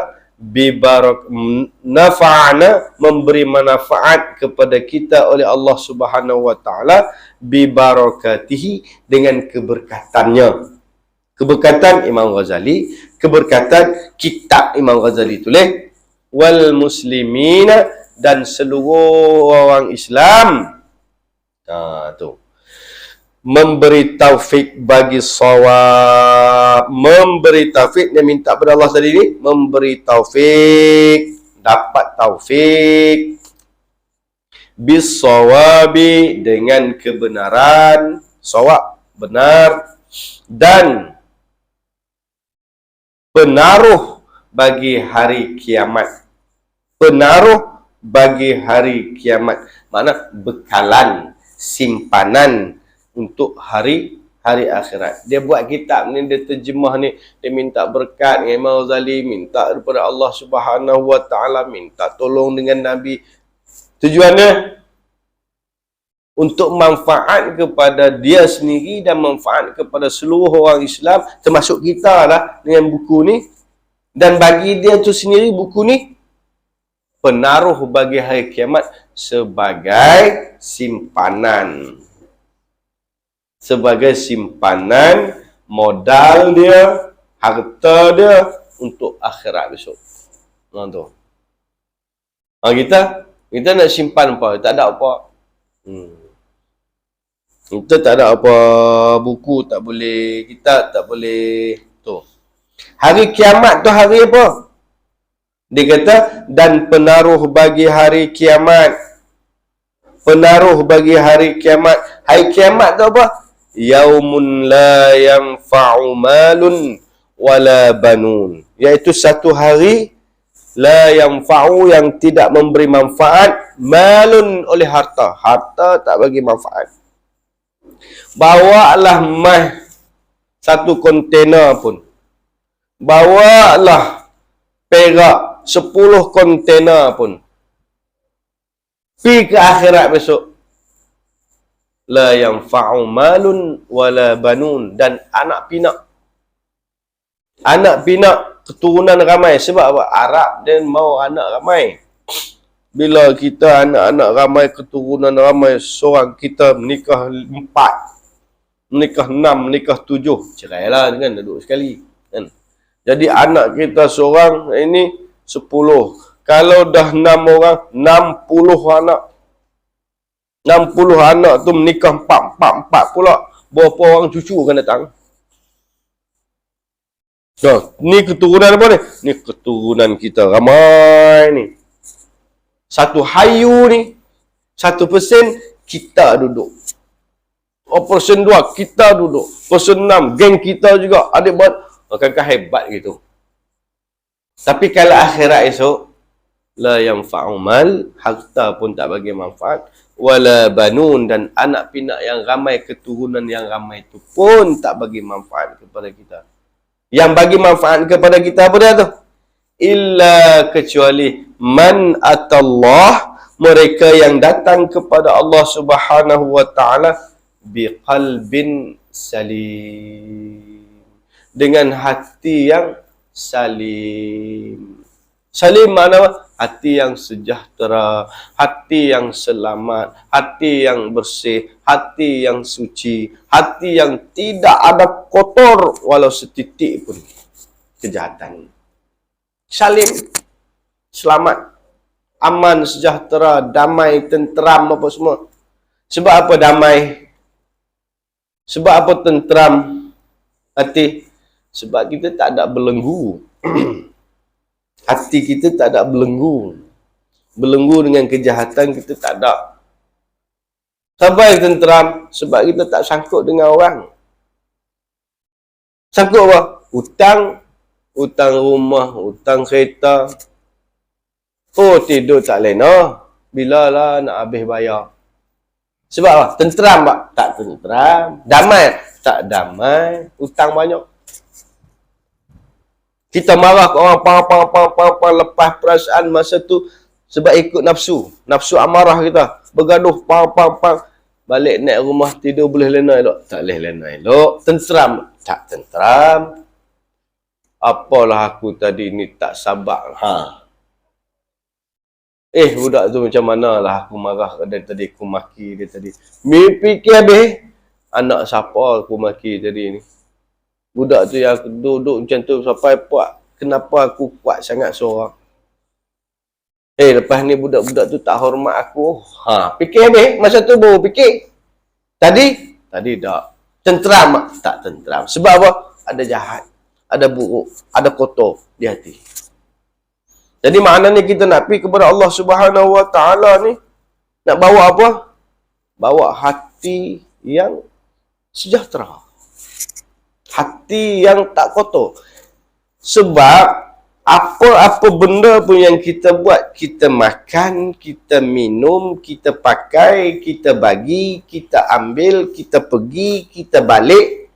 nafa'ana, memberi manfaat kepada kita oleh Allah Subhanahu Wa Ta'ala, bibarakatihi, dengan keberkatannya. Keberkatan Imam Ghazali, keberkatan kitab Imam Ghazali tulis, wal muslimina, dan seluruh orang Islam. Tu memberi taufik bagi sawab, memberi taufik. Dia minta kepada Allah tadi ni, memberi taufik, dapat taufik, bis sawabi, dengan kebenaran, sawab, benar, dan penaruh bagi hari kiamat. Penaruh bagi hari kiamat, makna bekalan, simpanan untuk hari akhirat. Dia buat kitab ni, dia terjemah ni, dia minta berkat dengan Imam Ghazali, minta daripada Allah Subhanahu Wa Taala, minta tolong dengan Nabi. Tujuannya untuk manfaat kepada dia sendiri dan manfaat kepada seluruh orang Islam, termasuk kita lah, dengan buku ni. Dan bagi dia tu sendiri, buku ni penaruh bagi hari kiamat sebagai simpanan. Sebagai simpanan modal dia, harta dia untuk akhirat besok. Tu. Kita nak simpan apa? Tak ada apa. Kita tak ada apa, buku tak boleh, kitab tak boleh. Tu. Hari kiamat tu hari apa? Dia kata, dan penaruh bagi hari kiamat. Penaruh bagi hari kiamat. Hari kiamat tu apa? Yaumun la yanfa'u malun wala banun. Iaitu satu hari la yanfa'u, yang tidak memberi manfaat, malun, oleh harta. Harta tak bagi manfaat. Bawalah mah satu kontena pun. Bawalah perak 10 kontena pun. Pergi ke akhirat besok. La yanfa'u malun wala banun, dan anak pinak. Anak pinak, keturunan ramai. Sebab apa? Arab dia mau anak ramai. Bila kita anak-anak ramai, keturunan ramai, seorang kita menikah 4, menikah 6, menikah 7, cerailah kan, duduk sekali kan. Jadi anak kita seorang ini 10. Kalau dah 6 orang, 60 anak. 60 anak tu menikah 4 pula. Berapa orang cucu akan datang? Ni keturunan apa ni? Ni keturunan kita ramai ni. Satu hayu ni, 1% kita duduk. Persen 2 kita duduk. Persen 6 geng kita juga. Adik buat, akankah hebat gitu. Tapi kalau akhirat esok, la yanfa'u mal, harta pun tak bagi manfaat, wala banun, dan anak pinak yang ramai, keturunan yang ramai itu pun tak bagi manfaat kepada kita. Yang bagi manfaat kepada kita apa dia tu? illa kecuali man atallah, mereka yang datang kepada Allah Subhanahu wa taala biqalbin salim, dengan hati yang salim. Salim makna apa? Hati yang sejahtera, hati yang selamat, hati yang bersih, hati yang suci, hati yang tidak ada kotor walau setitik pun kejahatan. Salim, selamat, aman, sejahtera, damai, tenteram, apa semua. Sebab apa damai? Sebab apa tenteram hati? Sebab kita tak ada belenggu. Hati kita tak ada belenggu. Belenggu dengan kejahatan kita tak ada. Sampai tenteram sebab kita tak sangkut dengan orang. Sangkut apa? Hutang, hutang rumah, hutang kereta. Oh, tidur tak lena. Bila lah nak habis bayar. Sebab apa? Tenteram tak? Tak tenteram. Damai? Tak damai. Hutang banyak. Kita marah ke orang pang, lepas perasaan masa tu sebab ikut nafsu. Nafsu amarah kita. Bergaduh pang. Balik naik rumah tidur boleh lena elok? Tak boleh lena elok. Tenteram? Tak tenteram. Apalah aku tadi ni tak sabar. Budak tu macam mana lah aku marah dia tadi, aku maki dia tadi. Fikir habis. Anak siapa aku maki tadi ni? Budak tu yang aku duduk macam tu sampai puak. Kenapa aku kuat sangat seorang? Lepas ni budak-budak tu tak hormat aku. Fikir habis. Masa tu baru fikir. Tadi tak. Tenteram? Tak tenteram. Sebab apa? Ada jahat. Ada buruk. Ada kotor di hati. Jadi maknanya kita nak pergi kepada Allah Subhanahu wa taala ni, nak bawa apa? Bawa hati yang sejahtera. Hati yang tak kotor. Sebab apa-apa benda pun yang kita buat, kita makan, kita minum, kita pakai, kita bagi, kita ambil, kita pergi, kita balik,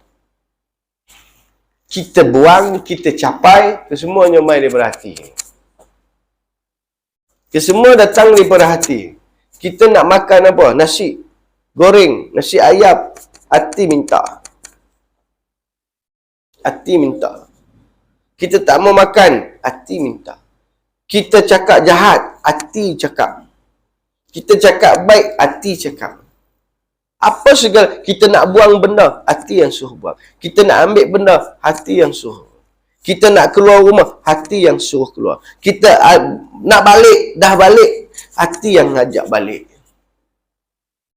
kita buang, kita capai, kesemuanya mai daripada hati. Kesemua datang daripada hati. Kita nak makan apa? Nasi goreng, nasi ayam, hati minta. Hati minta. Kita tak mau makan, hati minta. Kita cakap jahat, hati cakap. Kita cakap baik, hati cakap. Apa segala, kita nak buang benda, hati yang suruh buang. Kita nak ambil benda, hati yang suruh. Kita nak keluar rumah, hati yang suruh keluar. Kita nak balik, dah balik, hati yang ngajak balik.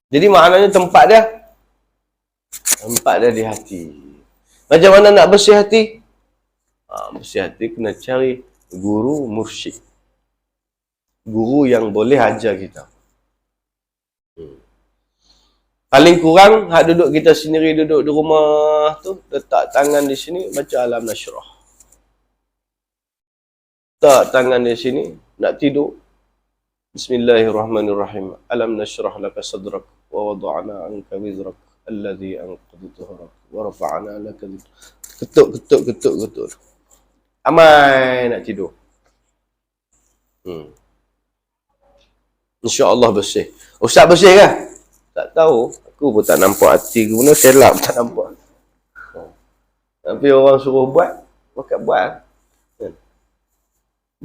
Jadi maknanya tempat dia di hati. Macam mana nak bersih hati? Bersih hati kena cari guru mursyid. Guru yang boleh ajar kita. Paling kurang, hak duduk kita sendiri, duduk di rumah tu, letak tangan di sini, baca Alam Nashrah. Tak tangan di sini, nak tidur. Bismillahirrahmanirrahim. Alam nashrah laka sadrak wa wada'na anka wizrak alladhi anqadha dhahrak wa rafa'na laka dhikrak. Ketuk. Amai nak tidur. InsyaAllah bersih. Ustaz bersih ke? Tak tahu. Aku pun tak nampak hati ke mana, selap tak nampak. Tapi orang suruh buat, maka buat.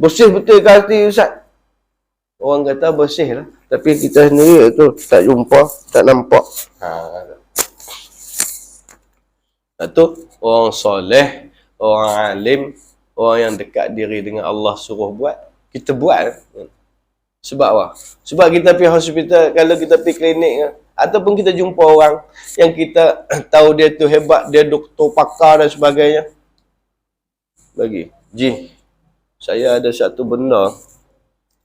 Bersih betul ke hati Ustaz? Orang kata bersih lah. Tapi kita sendiri tu tak jumpa, tak nampak. Itu orang soleh, orang alim, orang yang dekat diri dengan Allah suruh buat, kita buat. Sebab apa? Sebab kita pergi hospital, kalau kita pergi klinik, ataupun kita jumpa orang yang kita tahu dia tu hebat, dia doktor pakar dan sebagainya. Bagi, saya ada satu benda,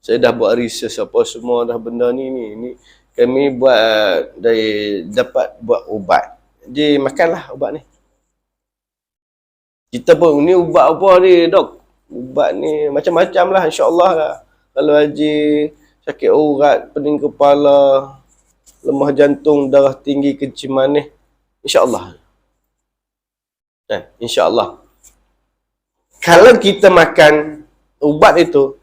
saya dah buat research apa semua dah benda ni kami buat dapat buat ubat. Jadi makanlah ubat ni. Kita pun ni ubat apa ni dok? Ubat ni macam-macam lah, insya-Allah lah. Kalau haji sakit urat, pening kepala, lemah jantung, darah tinggi, kencing manis, insya-Allah. Insya-Allah. Kalau kita makan ubat itu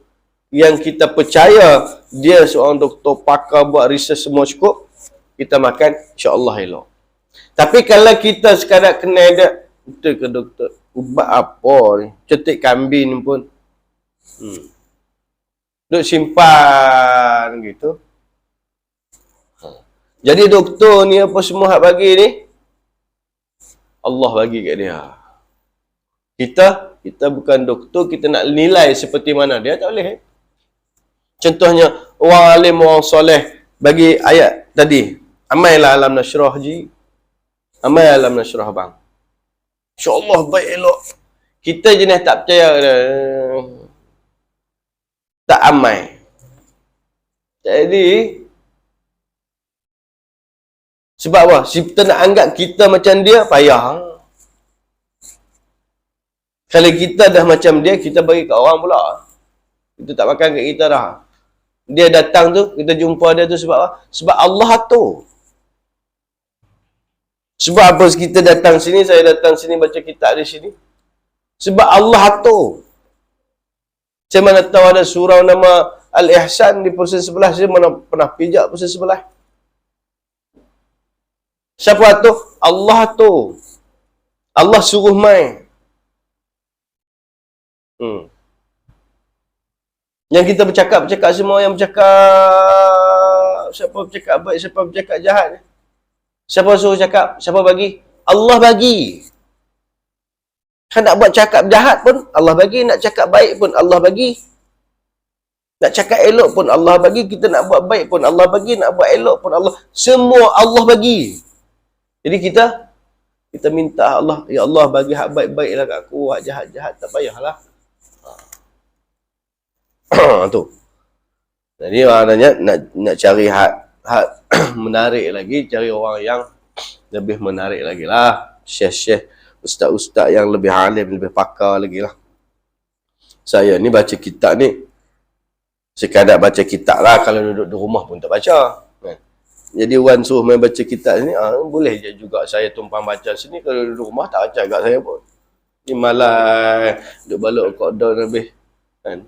yang kita percaya dia seorang doktor pakar buat research semua cukup, kita makan, insya-Allah elok. Tapi kalau kita sekadar kenal dia, betul ke doktor, ubat apa ni? Cetik kambing pun. Duk simpan gitu. Jadi doktor ni apa semua hak bagi ni, Allah bagi kat dia. Kita bukan doktor, kita nak nilai seperti mana dia, tak boleh. Contohnya, orang alim, orang soleh bagi ayat tadi, amailah alam nasyrah ji. Amai alam nasyrah bang. InsyaAllah baik elok. Kita jenis tak percaya dia. Tak amai. Jadi, sebab apa? Kita nak anggap kita macam dia, payah. Kalau kita dah macam dia, kita bagi kat orang pula. Kita tak makan kat kita dah. Dia datang tu, kita jumpa dia tu sebab apa? Sebab Allah atur. Sebab apa kita datang sini, saya datang sini baca kitab di sini? Sebab Allah atur. Saya mana tahu ada surau nama Al-Ihsan di pusat sebelah, saya mana pernah pijak pusat sebelah. Siapa atur? Allah atur. Allah suruh main. Yang kita bercakap semua yang bercakap, siapa bercakap baik, siapa bercakap jahat. Siapa suruh cakap? Siapa bagi? Allah bagi. Kan nak buat cakap jahat pun Allah bagi, nak cakap baik pun Allah bagi. Nak cakap elok pun Allah bagi, kita nak buat baik pun Allah bagi, nak buat elok pun Allah. Semua Allah bagi. Jadi kita minta Allah, ya Allah bagi hak baik-baiklah kat aku, hak jahat-jahat tak payahlah. Tu. Jadi maknanya nak cari hak menarik lagi, cari orang yang lebih menarik lagi lah. Syekh-syekh, ustaz-ustaz yang lebih alim, lebih pakar lagi lah. Saya ni baca kitab ni, sekadar baca kitab lah, kalau duduk di rumah pun tak baca. Jadi Wan suruh main baca kitab ni, boleh je juga saya tumpang baca sini, kalau duduk rumah tak baca kat saya pun. Ni malah duduk balok kodon lebih. Kan?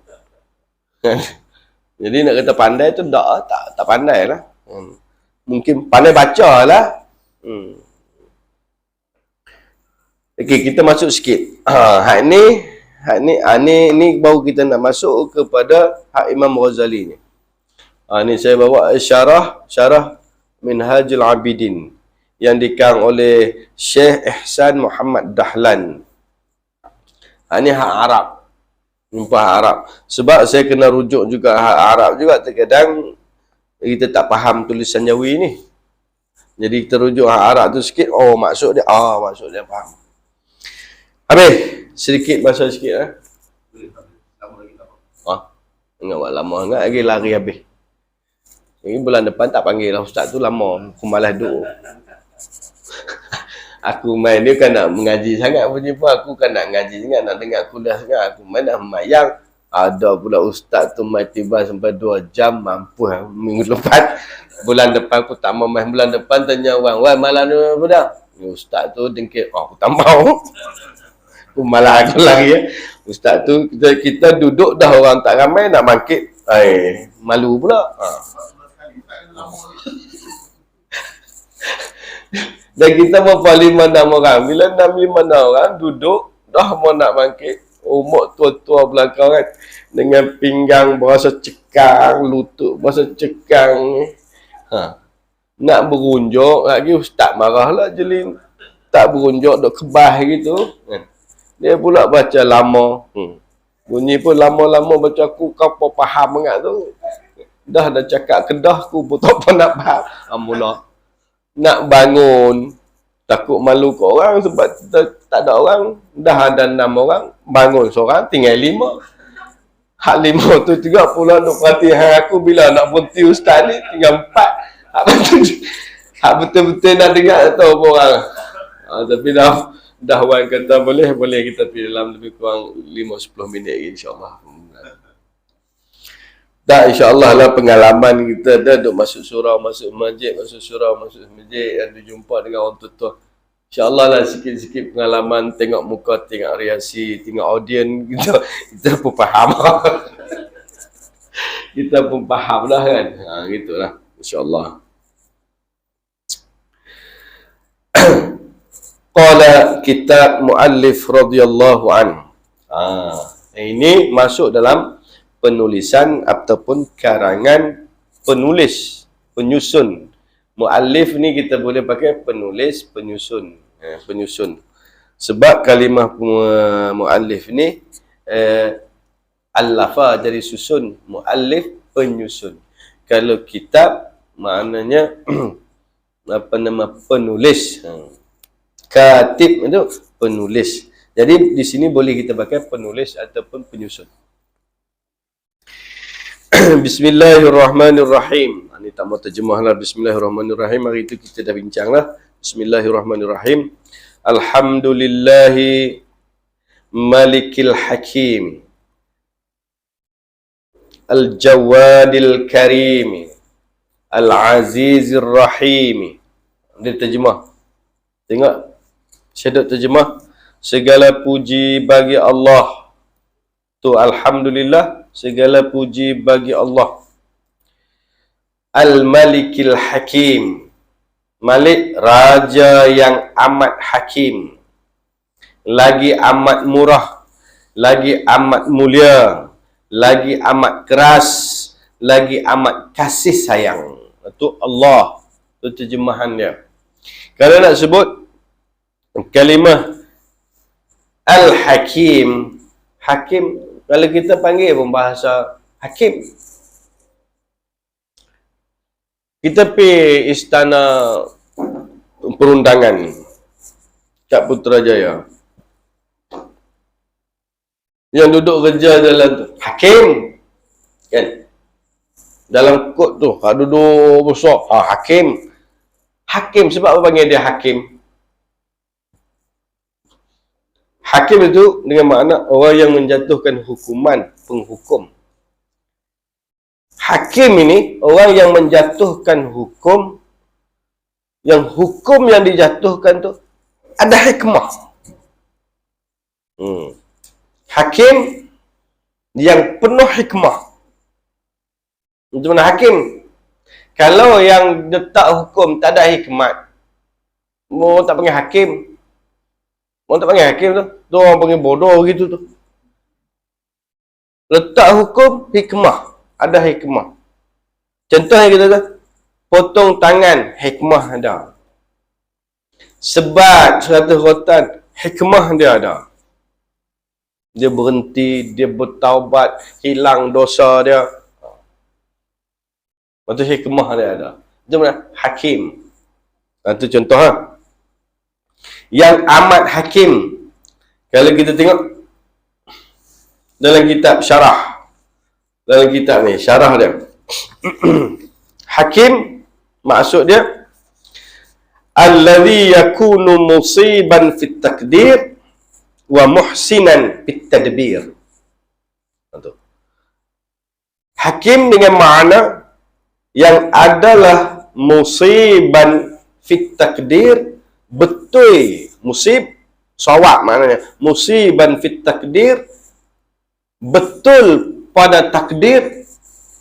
Jadi nak kata pandai tu tak pandai lah. Mungkin pandai baca lah. Okey, kita masuk sikit. Hak ni baru kita nak masuk kepada hak Imam Ghazali ni. Ni saya bawa syarah Minhajul Abidin yang dikarang oleh Syekh Ihsan Muhammad Dahlan. Ni hak Arab. Jumpa hak Arab. Sebab saya kena rujuk juga hak Arab juga. Terkadang kita tak faham tulisan Jawi ni. Jadi kita rujuk hak Arab tu sikit. Oh, maksud dia faham. Habis. Sedikit bahasa sikit. Ingat buat lama. Ingat lagi lari habis. Ini bulan depan tak panggil lah ustaz tu lama. Aku malas duduk. Aku main dia kan nak mengaji sangat punya pun. Aku kan nak mengaji sangat, nak dengar kuliah sangat. Aku main nak memayang. Ada pula ustaz tu main tiba sampai 2 jam. Mampu minggu lepas. Bulan depan aku tak mau main. Bulan depan tanya orang, wah malam ni apa dah? Ustaz tu dengkit. Oh, aku tak mau. Aku malah aku lagi ya. Ustaz tu kita duduk dah orang tak ramai nak bangkit. Malu pula. Dan kita berapa 5-6 orang. Bila 6-5 orang duduk, dah mau nak bangkit. Umur tua-tua belakang kan. Dengan pinggang berasa cekang, lutut berasa cekang. Nak berunjuk, lagi ustaz marah lah jelin. Tak berunjuk, duk kebah gitu. Dia pula baca lama. Bunyi pun lama-lama baca aku, kau apa faham sangat tu. Dah cakap Kedah, aku pun tak apa nak faham. Mula nak bangun, takut malu ke orang sebab tak ada orang. Dah ada 6 orang, bangun seorang, tinggal 5. Hak 5 tu juga pula nak perhatian aku bila nak berhenti ustaz ni, tinggal 4. Hak betul-betul nak dengar tak tahu apa orang. Tapi dah Wan kata boleh kita pergi dalam lebih kurang 5-10 minit insya-Allah. Dah insya-Allah lah pengalaman kita dah duk masuk surau, masuk masjid, masuk surau, masuk masjid dan jumpa dengan orang tua-tua. InsyaAllah lah sikit-sikit pengalaman tengok muka, tengok reaksi, tengok audien kita pun faham. Kita pun faham lah kan. Gitulah. InsyaAllah. Qala kitab muallif radhiyallahu an. Ini masuk dalam penulisan ataupun karangan penulis, penyusun. Muallif ni kita boleh pakai penulis, penyusun. Penyusun. Sebab kalimah muallif ni allafa jadi susun, muallif penyusun. Kalau kitab maknanya apa nama penulis. Katib itu penulis. Jadi di sini boleh kita pakai penulis ataupun penyusun. Bismillahirrahmanirrahim. Ini tak mau terjemahlah. Bismillahirrahmanirrahim. Hari itu kita dah bincanglah. Bismillahirrahmanirrahim. Alhamdulillahi Malikil Hakim, Al-Jawadil Karim, Al-Azizir Rahim. Dia terjemah. Tengok. Saya terjemah. Segala puji bagi Allah. Tu Alhamdulillah. Segala puji bagi Allah. Al-Malikil Hakim. Malik, raja yang amat hakim. Lagi amat murah. Lagi amat mulia. Lagi amat keras. Lagi amat kasih sayang. Itu Allah. Itu terjemahan dia. Kalau nak sebut kalimah Al-Hakim. Hakim, kalau kita panggil pun bahasa Hakim. Kita pergi istana perundangan kat Putrajaya. Yang duduk kerja dalam tu Hakim. Kan? Dalam kod tu, duduk besar. Hakim. Hakim, sebab apa panggil dia Hakim? Hakim itu dengan makna orang yang menjatuhkan hukuman, penghukum. Hakim ini orang yang menjatuhkan hukum, yang hukum yang dijatuhkan tu ada hikmah. Hakim yang penuh hikmah. Itu mana hakim? Kalau yang letak hukum tak ada hikmat, mau tak panggil hakim. Mau tak panggil hakim tu. Tu orang panggil bodoh gitu tu. Letak hukum, hikmah. Ada hikmah. Contohnya kita kata, potong tangan, hikmah ada. Sebat 100 rotan, hikmah dia ada. Dia berhenti, dia bertaubat, hilang dosa dia. Itu hikmah dia ada. Itu mana? Hakim. Itu contoh. Yang amat hakim. Kalau kita tengok dalam kitab syarah. Dalam kitab ni, syarah dia. Hakim, maksud dia alladhi yakunu musiban fit takdir wa muhsinan fit tadbir. Hakim dengan makna yang adalah musiban fit takdir, betul musib, sawab maknanya musiban fit takdir, betul pada takdir,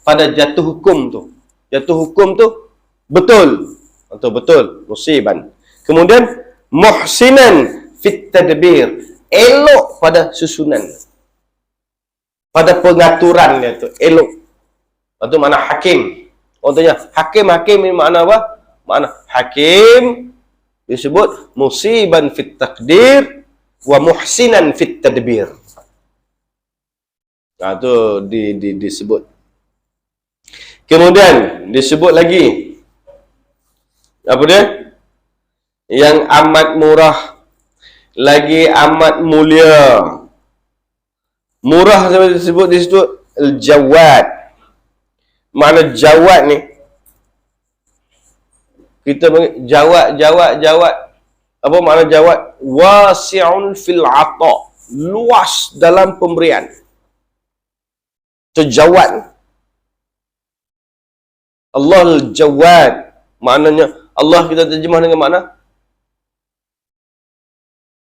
pada jatuh hukum tu. Jatuh hukum tu betul atau betul musiban. Kemudian muhsinan fit tadbir, elok pada susunan, pada pengaturan dia tu elok. Itu makna hakim. Orang tanya hakim ni makna apa? Makna hakim disebut musiban fit takdir wa muhsinan fit tadbir. Itu disebut. Kemudian disebut lagi apa dia? Yang amat murah, lagi amat mulia. Murah disebut di situ al-jawad. Makna jawad ni, kita panggil jawad. Apa makna jawad? Wasi'un fil 'ata, luas dalam pemberian. Itu jawad. Allah al-Jawad. Maknanya Allah kita terjemah dengan makna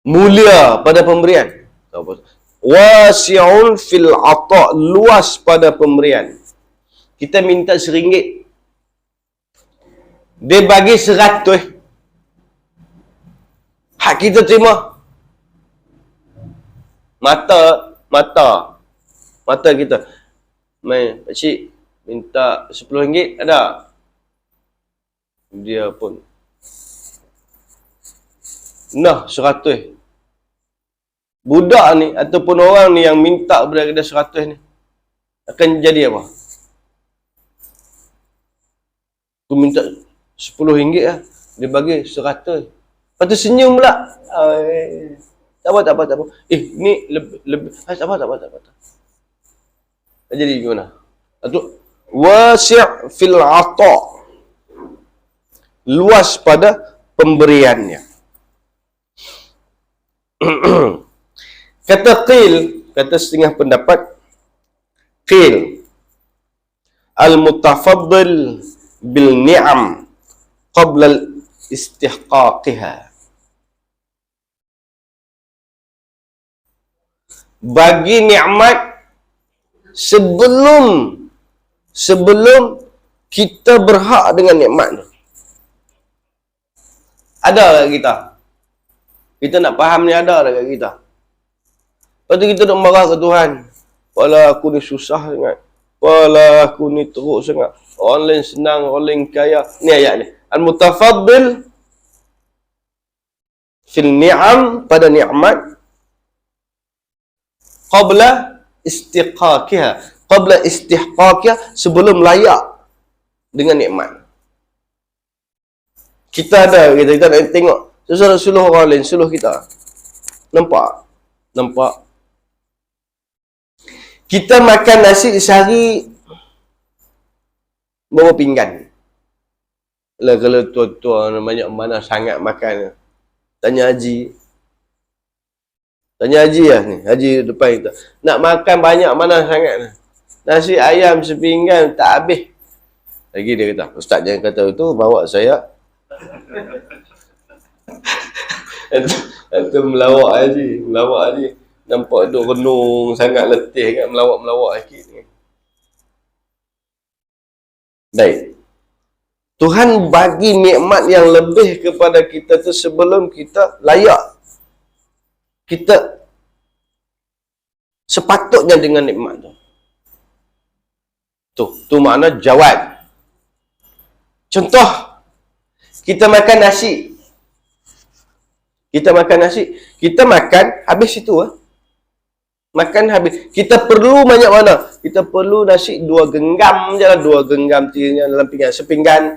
mulia pada pemberian. Wasi'un fil ata', luas pada pemberian. Kita minta RM1, dia bagi 100, hak kita terima. Mata kita, mai pakcik minta RM10 ada, dia pun nah 100. Budak ni ataupun orang ni yang minta kepada kita 100 ni akan jadi apa? Aku minta RM10 lah, dia bagi 100. Lepas tu senyum pula. Tak apa. Ni lebih. Tak apa. Jadi gimana? Itu wasi' fil ata', luas pada pemberiannya. Kata qil, kata setengah pendapat, qil al-mutafaddal bil ni'am qabla istihqaqiha. Bagi nikmat sebelum kita berhak dengan nikmat tu. Ada kat kita. Kita nak faham ni, ada kat kita. Lepas tu kita nak marah ke Tuhan. Wala aku ni susah sangat. Wala aku ni teruk sangat. Orang lain senang, orang lain kaya. Ni ayat ni. Al-mutafaddil fil ni'am, pada nikmat, qabla istihqaqiha. Qabla istihqaqiha, sebelum layak dengan nikmat. Kita ada, kita nak tengok sesuatu suluh orang lain, suluh kita. Nampak. Kita makan nasi sehari berapa pinggan? Lah kalau tuan-tuan banyak mana sangat makan, tanya Haji lah ni, Haji depan kita. Nak makan banyak mana sangat? Nasi ayam sepinggan tak habis. Lagi dia kata, ustaz jangan kata itu, bawa saya. Itu melawak Haji. Nampak tu renung sangat, letih kan, melawak sikit ni. Baik. Tuhan bagi nikmat yang lebih kepada kita tu sebelum kita layak. Kita sepatutnya dengan nikmat tu. Tu makna jawad. Contoh, kita makan nasi. Kita makan habis itu makan habis. Kita perlu banyak mana? Kita perlu nasi 2 genggam je lah, 2 genggam dalam pinggan. Sepinggan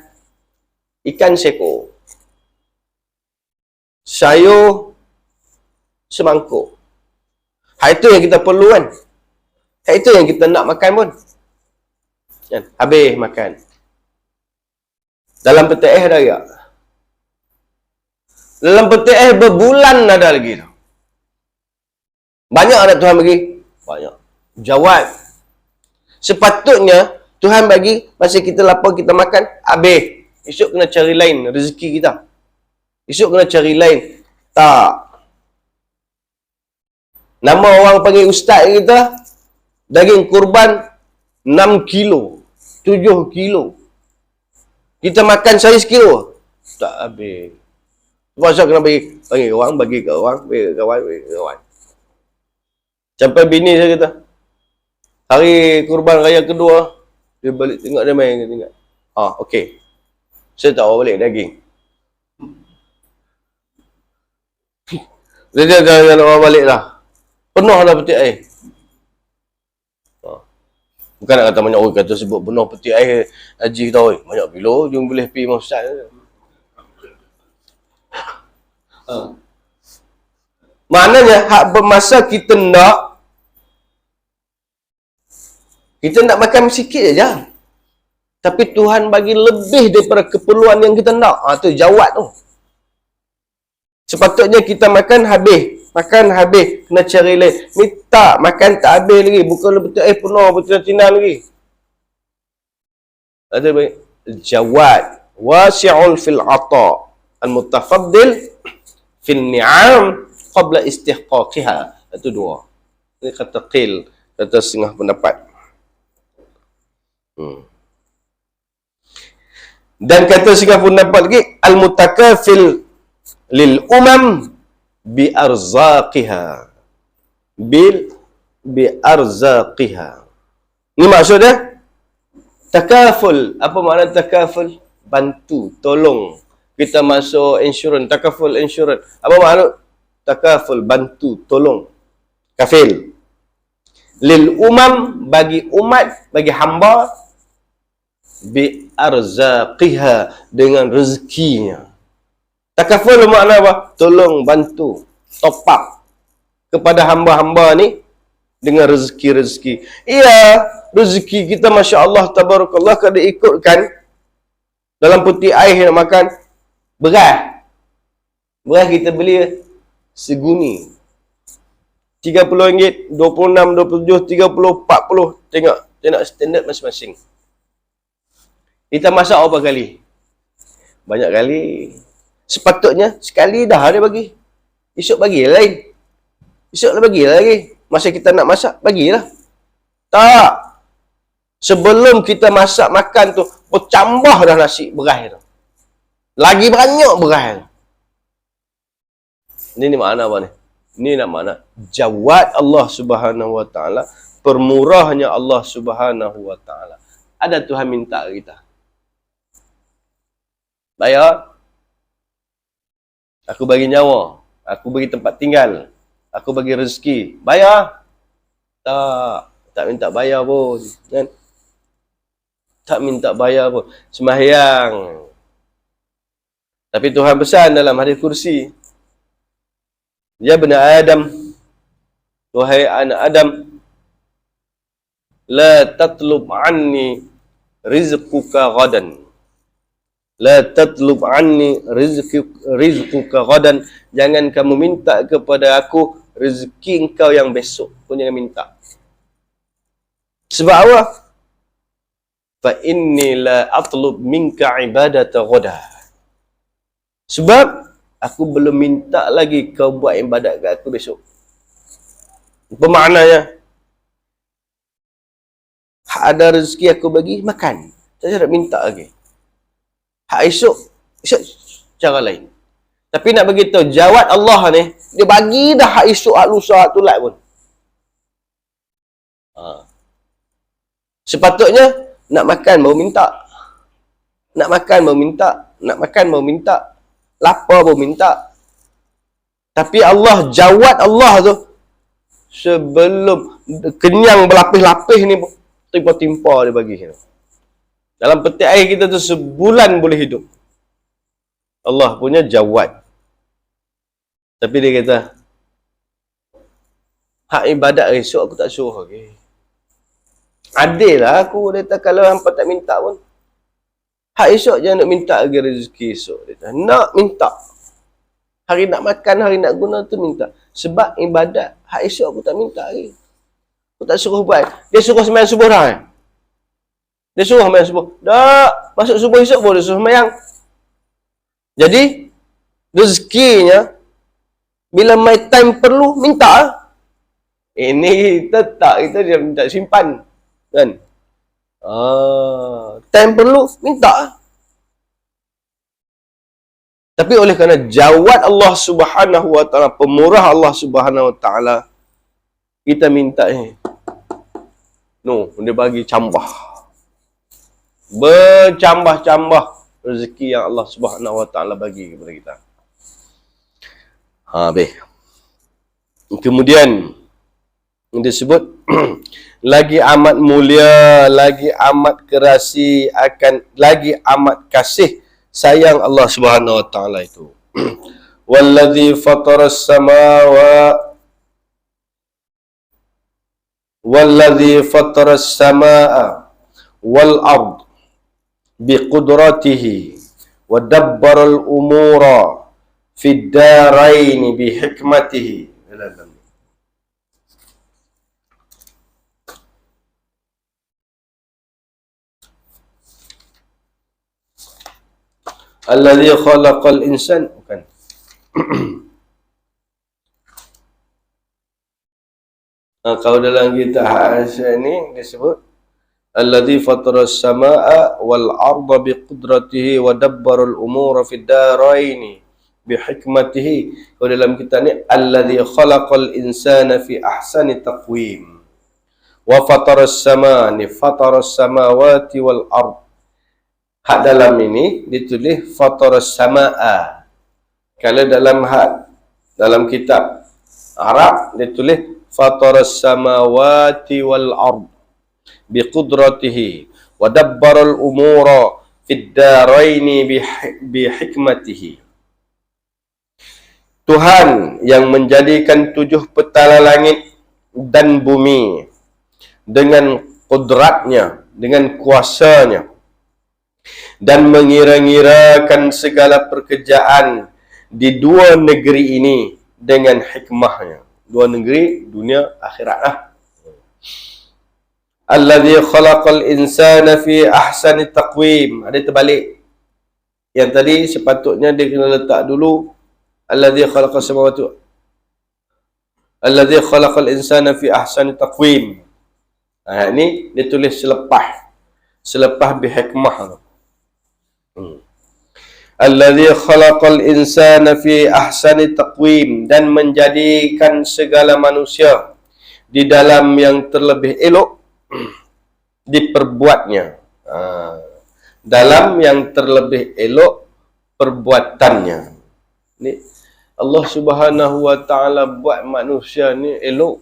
ikan seko. Sayur semangkuk. Hal itu yang kita perlu kan. Hal itu yang kita nak makan pun. Kan? Habis makan. Dalam peti ada tak? Dalam peti berbulan ada lagi tu. Banyak ada Tuhan bagi? Banyak. Jawab. Sepatutnya Tuhan bagi, masa kita lapar kita makan, habis. Esok kena cari lain rezeki kita. Esok kena cari lain. Tak. Nama orang panggil ustaz kita, daging kurban 6 kilo, 7 kilo. Kita makan sehari sekilo. Tak habis. Pasal kena bagi orang, bagi ke orang, bagi ke kawan. Sampai bini saya kata, hari kurban raya kedua, dia balik tengok dia main, tengok. Okey. Saya tak bawa balik daging. Dia jangan bawa balik lah. Penuh dah peti air. Bukan nak kata banyak orang kata sebut penuh peti air. Haji kata, banyak bila jom boleh pergi Ustaz. Maknanya, hak bermasa kita nak makan sikit je. Tapi Tuhan bagi lebih daripada keperluan yang kita nak. Tu jawab tu. Sepatutnya kita makan habis. Kena cari lain. Ni tak, makan tak habis lagi. Bukan betul penuh, betul-betul lagi. Ada baik. Jawad. Wasi'ul fil ata'. Al-mutafaddil fil ni'am qabla istihqaqiha. Itu dua. Ini kata qil, kata setengah pendapat. Dan kata setengah pendapat lagi, al-mutakafil lil umam bi arzaqiha. Bi arzaqiha. Ini maksudnya takaful. Apa makna takaful? Bantu, tolong. Kita masuk insurans, takaful insurans. Apa makna takaful? Bantu, tolong. Kafil. Lil umam, bagi umat, bagi hamba, bi arzaqiha, dengan rezekinya. Takaful makna apa? Tolong, bantu, top up kepada hamba-hamba ni dengan rezeki-rezeki. Iya, rezeki kita Masya Allah, tabarakallah, kada ikutkan dalam peti air nak makan beras. Beras kita beli seguni. RM30, 26, 27, 30, 40. Tengok standard masing-masing. Kita masak berapa kali? Banyak kali. Sepatutnya sekali dah dia bagi. Esok bagi lain. Esok lah bagi lagi. Masa kita nak masak, bagilah. Tak. Sebelum kita masak makan tu, bercambah dah nasi beras tu. Lagi banyak beras. Ini makna apa ni? Ini nak makna jawad Allah Subhanahu Wa Taala, permurahnya Allah Subhanahu Wa Taala. Ada Tuhan minta kita. Bayar. Aku bagi nyawa. Aku bagi tempat tinggal. Aku bagi rezeki. Bayar. Tak minta bayar pun. Kan? Tak minta bayar pun. Sembahyang. Tapi Tuhan pesan dalam hadis kursi. Ya bani Adam. Wahai anak Adam. La tatlub anni rizquka ghadan. La tatlub anni rizquka ghadan. Jangan kamu minta kepada aku rezeki engkau yang besok. Pun jangan minta. Sebab apa? Fa inni la atlub minka ibadata ghada. Sebab aku belum minta lagi kau buat ibadat kat aku besok. Apa maknanya? Hak ada rezeki aku bagi, makan. Saya tak minta lagi. Hak esok cara lain. Tapi nak bagi tahu jawab Allah ni, dia bagi dah hak esok, hak lusa, hak tulat pun. Sepatutnya nak makan baru minta. Nak makan baru minta. Nak makan baru minta. Lapar baru minta. Tapi Allah, jawab Allah tu, sebelum kenyang berlapis-lapis ni, timpa-timpa dia bagi. Dalam peti air kita tu sebulan boleh hidup. Allah punya jawab. Tapi dia kata, hak ibadat esok aku tak suruh lagi. Adil lah aku. Dia kata kalau hampa tak minta pun. Hak esok jangan nak minta lagi rezeki esok. Dia kata, nak minta. Hari nak makan, hari nak guna tu minta. Sebab ibadat, hak esok aku tak minta lagi. Aku tak suruh buat. Dia suruh sembahyang subuh dah. Dia suruh sembahyang subuh. Tak. Masuk subuh esok pun dia suruh sembahyang. Jadi, rezekinya, bila my time perlu, minta. Ini tetap kita dia minta simpan. Kan? Time perlu, minta. Tapi oleh kerana jawab Allah Subhanahu Wa Taala, pemurah Allah Subhanahu Wa Taala, kita minta ni. No, dia bagi cambah. Bercambah-cambah rezeki yang Allah Subhanahu Wa Taala bagi kepada kita. Habis. Kemudian disebut lagi amat mulia, lagi amat kerasi, akan lagi amat kasih sayang Allah Subhanahu Wa Taala itu. Wallazi fataras samawati wallazi fataras samaa wal ard biqudratihi wa dabbaral umura fid darain bihikmatihi. Alladhi khalaqal insan, bukan. Kalau dalam kitab Hasya ni disebut alladzi fataras samaa wal arda biqudratihi wa dabbarul umura fid daraini bihikmatihi. Kalau dalam kitab ni alladzi khalaqal insana fi ahsani taqwim wa fataras samawati wal ard. Hak dalam ini ditulis fataras samaa. Kalau dalam kitab Arab ditulis fataras samawati wal ard biqudratihi wa dabbarul umura fid daraini bihikmatihi. Tuhan yang menjadikan 7 petala langit dan bumi dengan kudratnya, dengan kuasanya, dan mengira-ngirakan segala pekerjaan di 2 negeri ini dengan hikmahnya. 2 negeri, dunia, akhirat lah. Alladzi khalaqal insana fi ahsani taqwim. Ada terbalik. Yang tadi sepatutnya dia kena letak dulu alladzi khalaqas samawati. Alladzi khalaqal insana fi ahsani taqwim. Ini dia tulis selepas bihikmah. Alladzi khalaqal insana fi ahsani taqwim, dan menjadikan segala manusia di dalam yang terlebih elok diperbuatnya. Dalam yang terlebih elok perbuatannya. Ni Allah Subhanahu wa taala buat manusia ni elok.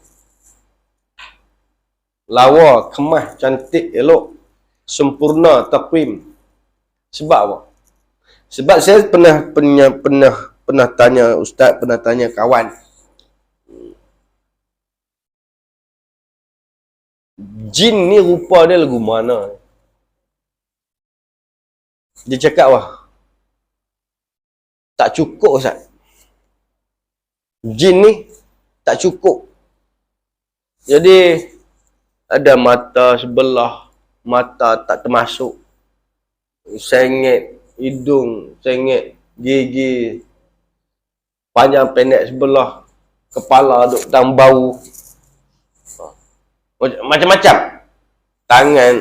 Lawa, kemas, cantik, elok, sempurna, taqwim. Sebab apa? Sebab saya pernah tanya ustaz, pernah tanya kawan. Jin ni rupa dia lagu mana? Dia cakap wah, tak cukup ustaz. Jin ni tak cukup. Jadi ada mata sebelah, mata tak termasuk. Sengit hidung, sengit gigi, panjang pendek sebelah, kepala duk dalam bau, macam-macam. Tangan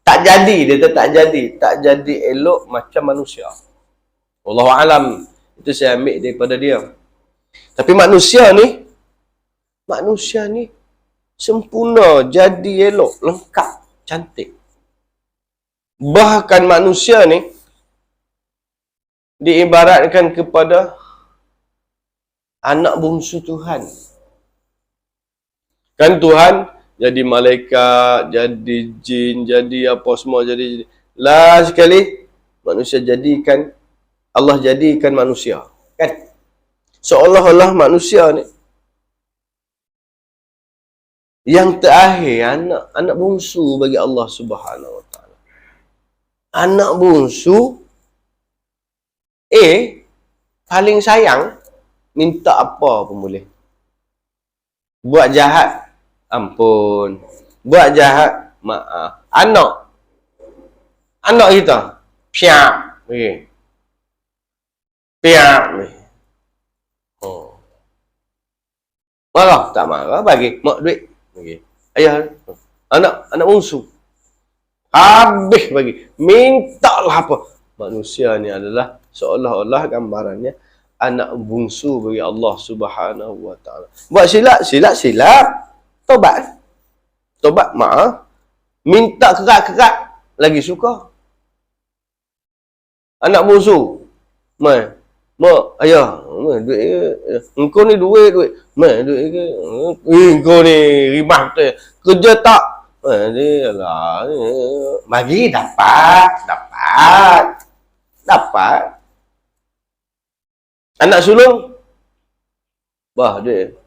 tak jadi, dia tak jadi elok macam manusia. Wallahu alam, itu saya ambil daripada dia. Tapi manusia ni sempurna, jadi elok, lengkap, cantik. Bahkan manusia ni diibaratkan kepada anak bungsu Tuhan. Kan Tuhan jadi malaikat, jadi jin, jadi apa semua, jadi last sekali manusia jadikan, Allah jadikan manusia. Kan? Seolah-olah manusia ni yang terakhir, anak bungsu bagi Allah Subhanahu wa taala. Anak bungsu paling sayang, minta apa pun boleh. Buat jahat, ampun. Buat jahat, maaf. Anak kita, piak. Okay. Piak. Oh. Marah? Tak marah, bagi mak duit. Okay. Ayah, anak bungsu. Habis bagi. Mintalah apa. Manusia ni adalah seolah-olah gambarannya anak bungsu bagi Allah Subhanahu wa taala. Buat silap. Tobat, maaf. Minta kerat-kerat, lagi suka. Anak bungsu. Mak, ayah, duit ke? Engkau ni duit. Duit ke? Engkau ni rimah betul. Kerja tak? Dia lah. Bagi dapat. Anak sulung? Bah, duit.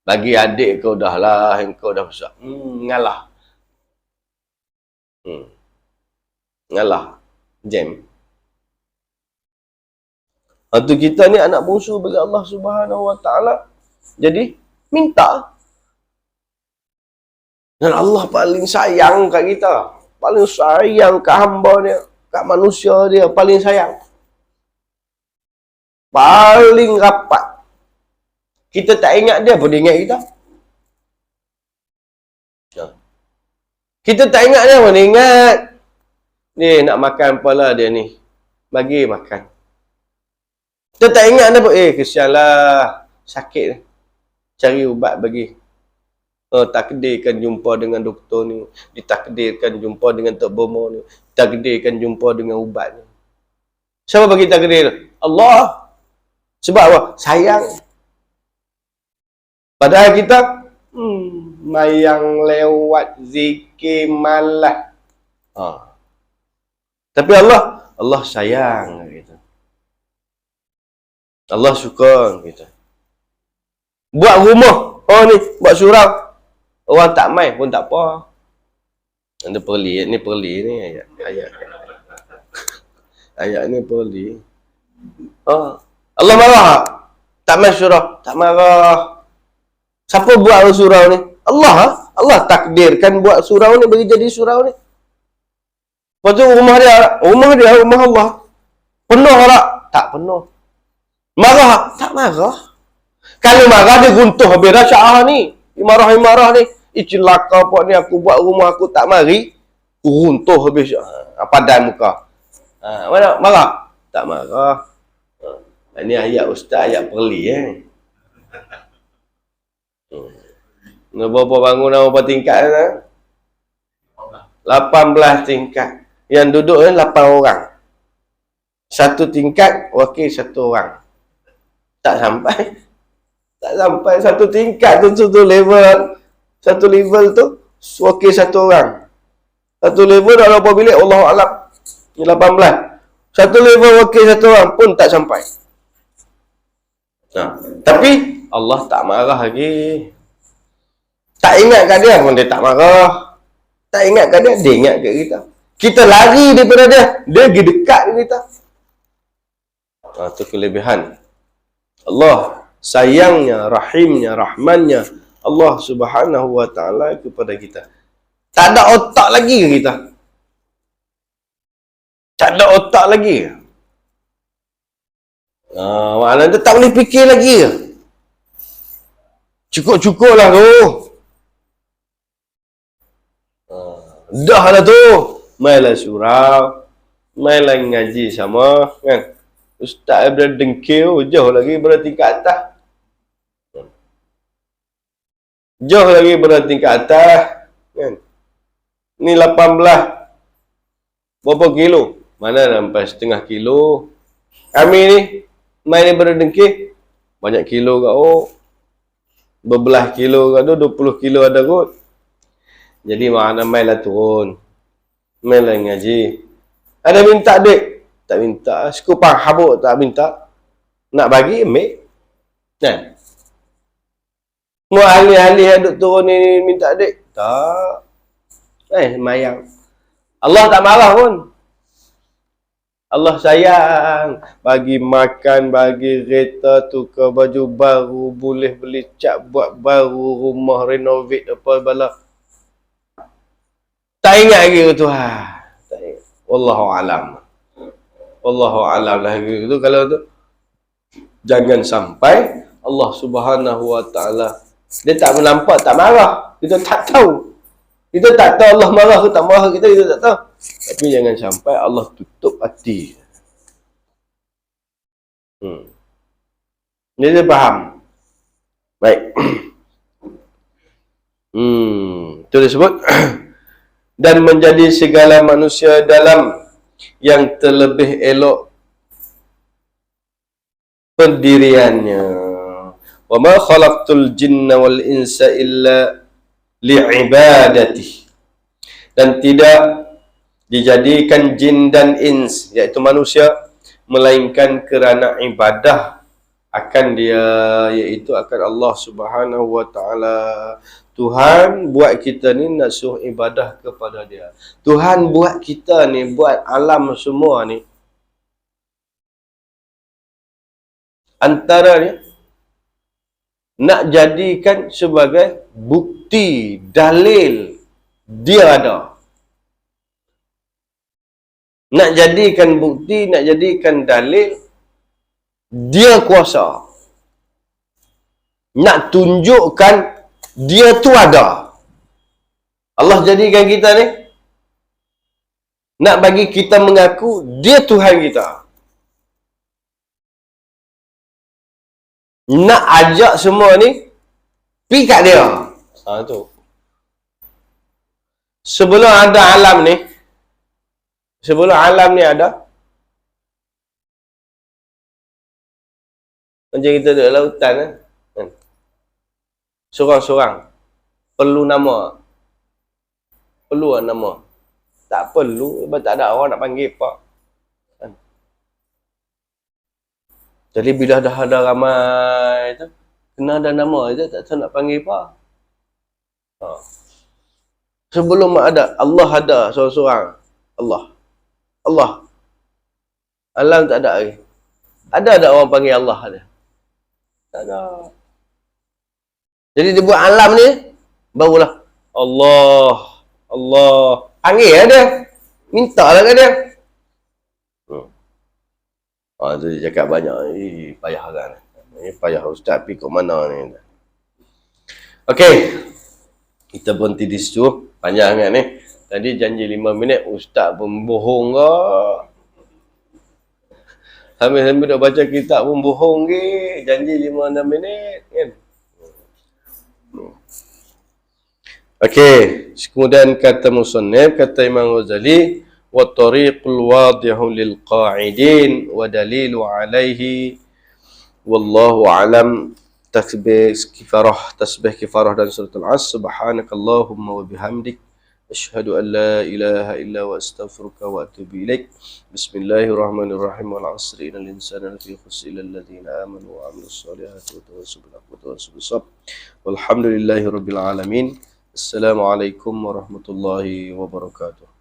Bagi adik kau dah lah, engkau dah besar. Ngalah. Ngalah. Jam. Atau kita ni anak bungsu bagi Allah Subhanahu wa taala. Jadi minta. Dan Allah paling sayang kat kita. Paling sayang kat hamba dia, kat manusia dia, paling sayang. Paling rapat. Kita tak ingat dia pun dia ingat kita. Kita tak ingat dia pun dia ingat. Dia nak makan apalah dia ni. Bagi makan. Kita tak ingat dia pun, kesianlah. Sakit. Cari ubat bagi. Takdirkan jumpa dengan doktor ni. Ditakdirkan jumpa dengan Tok Bomo ni. Takdirkan jumpa dengan ubat ni. Siapa bagi takdir? Allah. Sebab apa? Sayang. Padahal kita mayang lewat zikir malah. Tapi Allah sayang kita. Allah suka kita. Buat rumah. Ni buat surau. Orang tak mai pun tak apa. Ini perli ni ayat. Ayat ni perli. Allah marah. Tak mai surau. Tak marah. Siapa buat surau ni? Allah takdirkan buat surau ni bagi jadi surau ni. Lepas tu rumah dia rumah Allah. Penuh tak? Tak penuh. Marah? Tak marah. Kalau marah dia runtuh habis dah Syah ni. Marah ni. Celaka apa ni aku buat rumah aku tak mari. Runtuh habis Syah. Padan muka. Mana? Marah? Tak marah. Ini ayat ustaz, ayat perli Berapa bangunan berapa tingkat ni? 18 tingkat. Yang duduk ni 8 orang. Satu tingkat wakil 1 orang. Tak sampai. Tak sampai satu tingkat tu satu level. Satu level tu wakil 1 orang. Satu level dah berapa bilik Allah Alam. Ni 18. Satu level wakil 1 orang pun tak sampai. Tapi Allah tak marah lagi. Tak ingat kat dia pun dia tak marah. Tak ingat kat dia, dia ingat kat kita. Kita lari daripada dia, dia pergi dekat dengan kita. Itu kelebihan. Allah sayangnya, rahimnya, rahmannya Allah Subhanahu wa ta'ala kepada kita. Tak ada otak lagi ke kita? Tak ada otak lagi ke? Maknanya tak boleh fikir lagi ke? Cukup-cukup lah tu. Dah lah tu. Mainlah surau. Mainlah ngaji sama. Kan? Ustaz berada dengkil. Jauh lagi berada tingkat atas. Jauh lagi berada tingkat atas. Kan? Ni 18. Berapa kilo? Mana sampai setengah kilo. Kami ni. Main ni berada dengkil. Banyak kilo kat berbelah kilo kat tu. 20 kilo ada kot. Jadi makna mainlah turun. Mainlah ngaji. Ada minta duit? Tak minta. Sekupang habuk tak minta. Nak bagi, ambil. Kan? Mau ahli-ahli yang duduk turun ni minta duit? Tak. Semayang. Allah tak marah pun. Allah sayang. Bagi makan, bagi kereta, tukar baju baru, boleh beli cat buat baru, rumah renovate apa bala. Tak ingat lagi ke Tuhan. Tak ingat. Wallahu alam. Wallahu alam lah gitu. Kalau tu jangan sampai Allah Subhanahu wa ta'ala dia tak menampak, tak marah. Kita tak tahu. Kita tak tahu Allah marah ke tak marah kita tak tahu. Tapi jangan sampai Allah tutup hati. Dia faham. Baik. Itu disebut dan menjadi segala manusia dalam yang terlebih elok pendiriannya. Wa ma khalaqtul jinna wal insa illa li'ibadati. Dan tidak dijadikan jin dan ins, iaitu manusia, melainkan kerana ibadah akan dia, iaitu akan Allah Subhanahu wa ta'ala. Tuhan buat kita ni nak suruh ibadah kepada dia. Tuhan buat kita ni, buat alam semua ni, antaranya nak jadikan sebagai bukti, dalil dia ada. Nak jadikan bukti, nak jadikan dalil dia kuasa. Nak tunjukkan dia tu ada. Allah jadikan kita ni nak bagi kita mengaku dia Tuhan kita. Nak ajak semua ni pergi kat dia. Tu. Sebelum ada alam ni, sebelum alam ni ada, macam kita duduk lautan kan? Seorang-seorang perlu nama. Perlu nama. Tak perlu, sebab tak ada orang nak panggil pak. Kan? Jadi bila dah ada ramai tu, kena ada nama je, tak tahu nak panggil pak. Sebelum ada, Allah ada seorang-seorang. Allah. Alam tak ada lagi. Ada orang panggil Allah ada? Tak ada. Jadi dia buat alam ni, barulah Allah. Panggil lah dia. Minta lah kat dia. Tu dia cakap banyak. Payah kan. Payah ustaz pergi kat mana ni. Okey. Kita berhenti di situ. Panjang kan ni. Tadi janji 5 minit. Ustaz pun bohong ke. Sambil-sambil dah baca kitab pun bohong ke. Janji 5-6 minit kan. Okey, kemudian kata musannif, kata Imam Ghazali, wa tariqul wadihu lil qa'idin wa dalilu alaihi wallahu alam. Tasbih kifarah dan suratul as. Subhanakallahumma wa bihamdik asyhadu an la ilaha illa wa astaghfiruka wa atubu ilaik. Bismillahirrahmanirrahim. Wal 'asri innal insana lafi khusr illa alladziina amanu wa 'amilus solihati wa tawassaw bil haqqi wa tawassaw bis sabr. Walhamdulillahirabbil alamin. Assalamualaikum warahmatullahi wabarakatuh.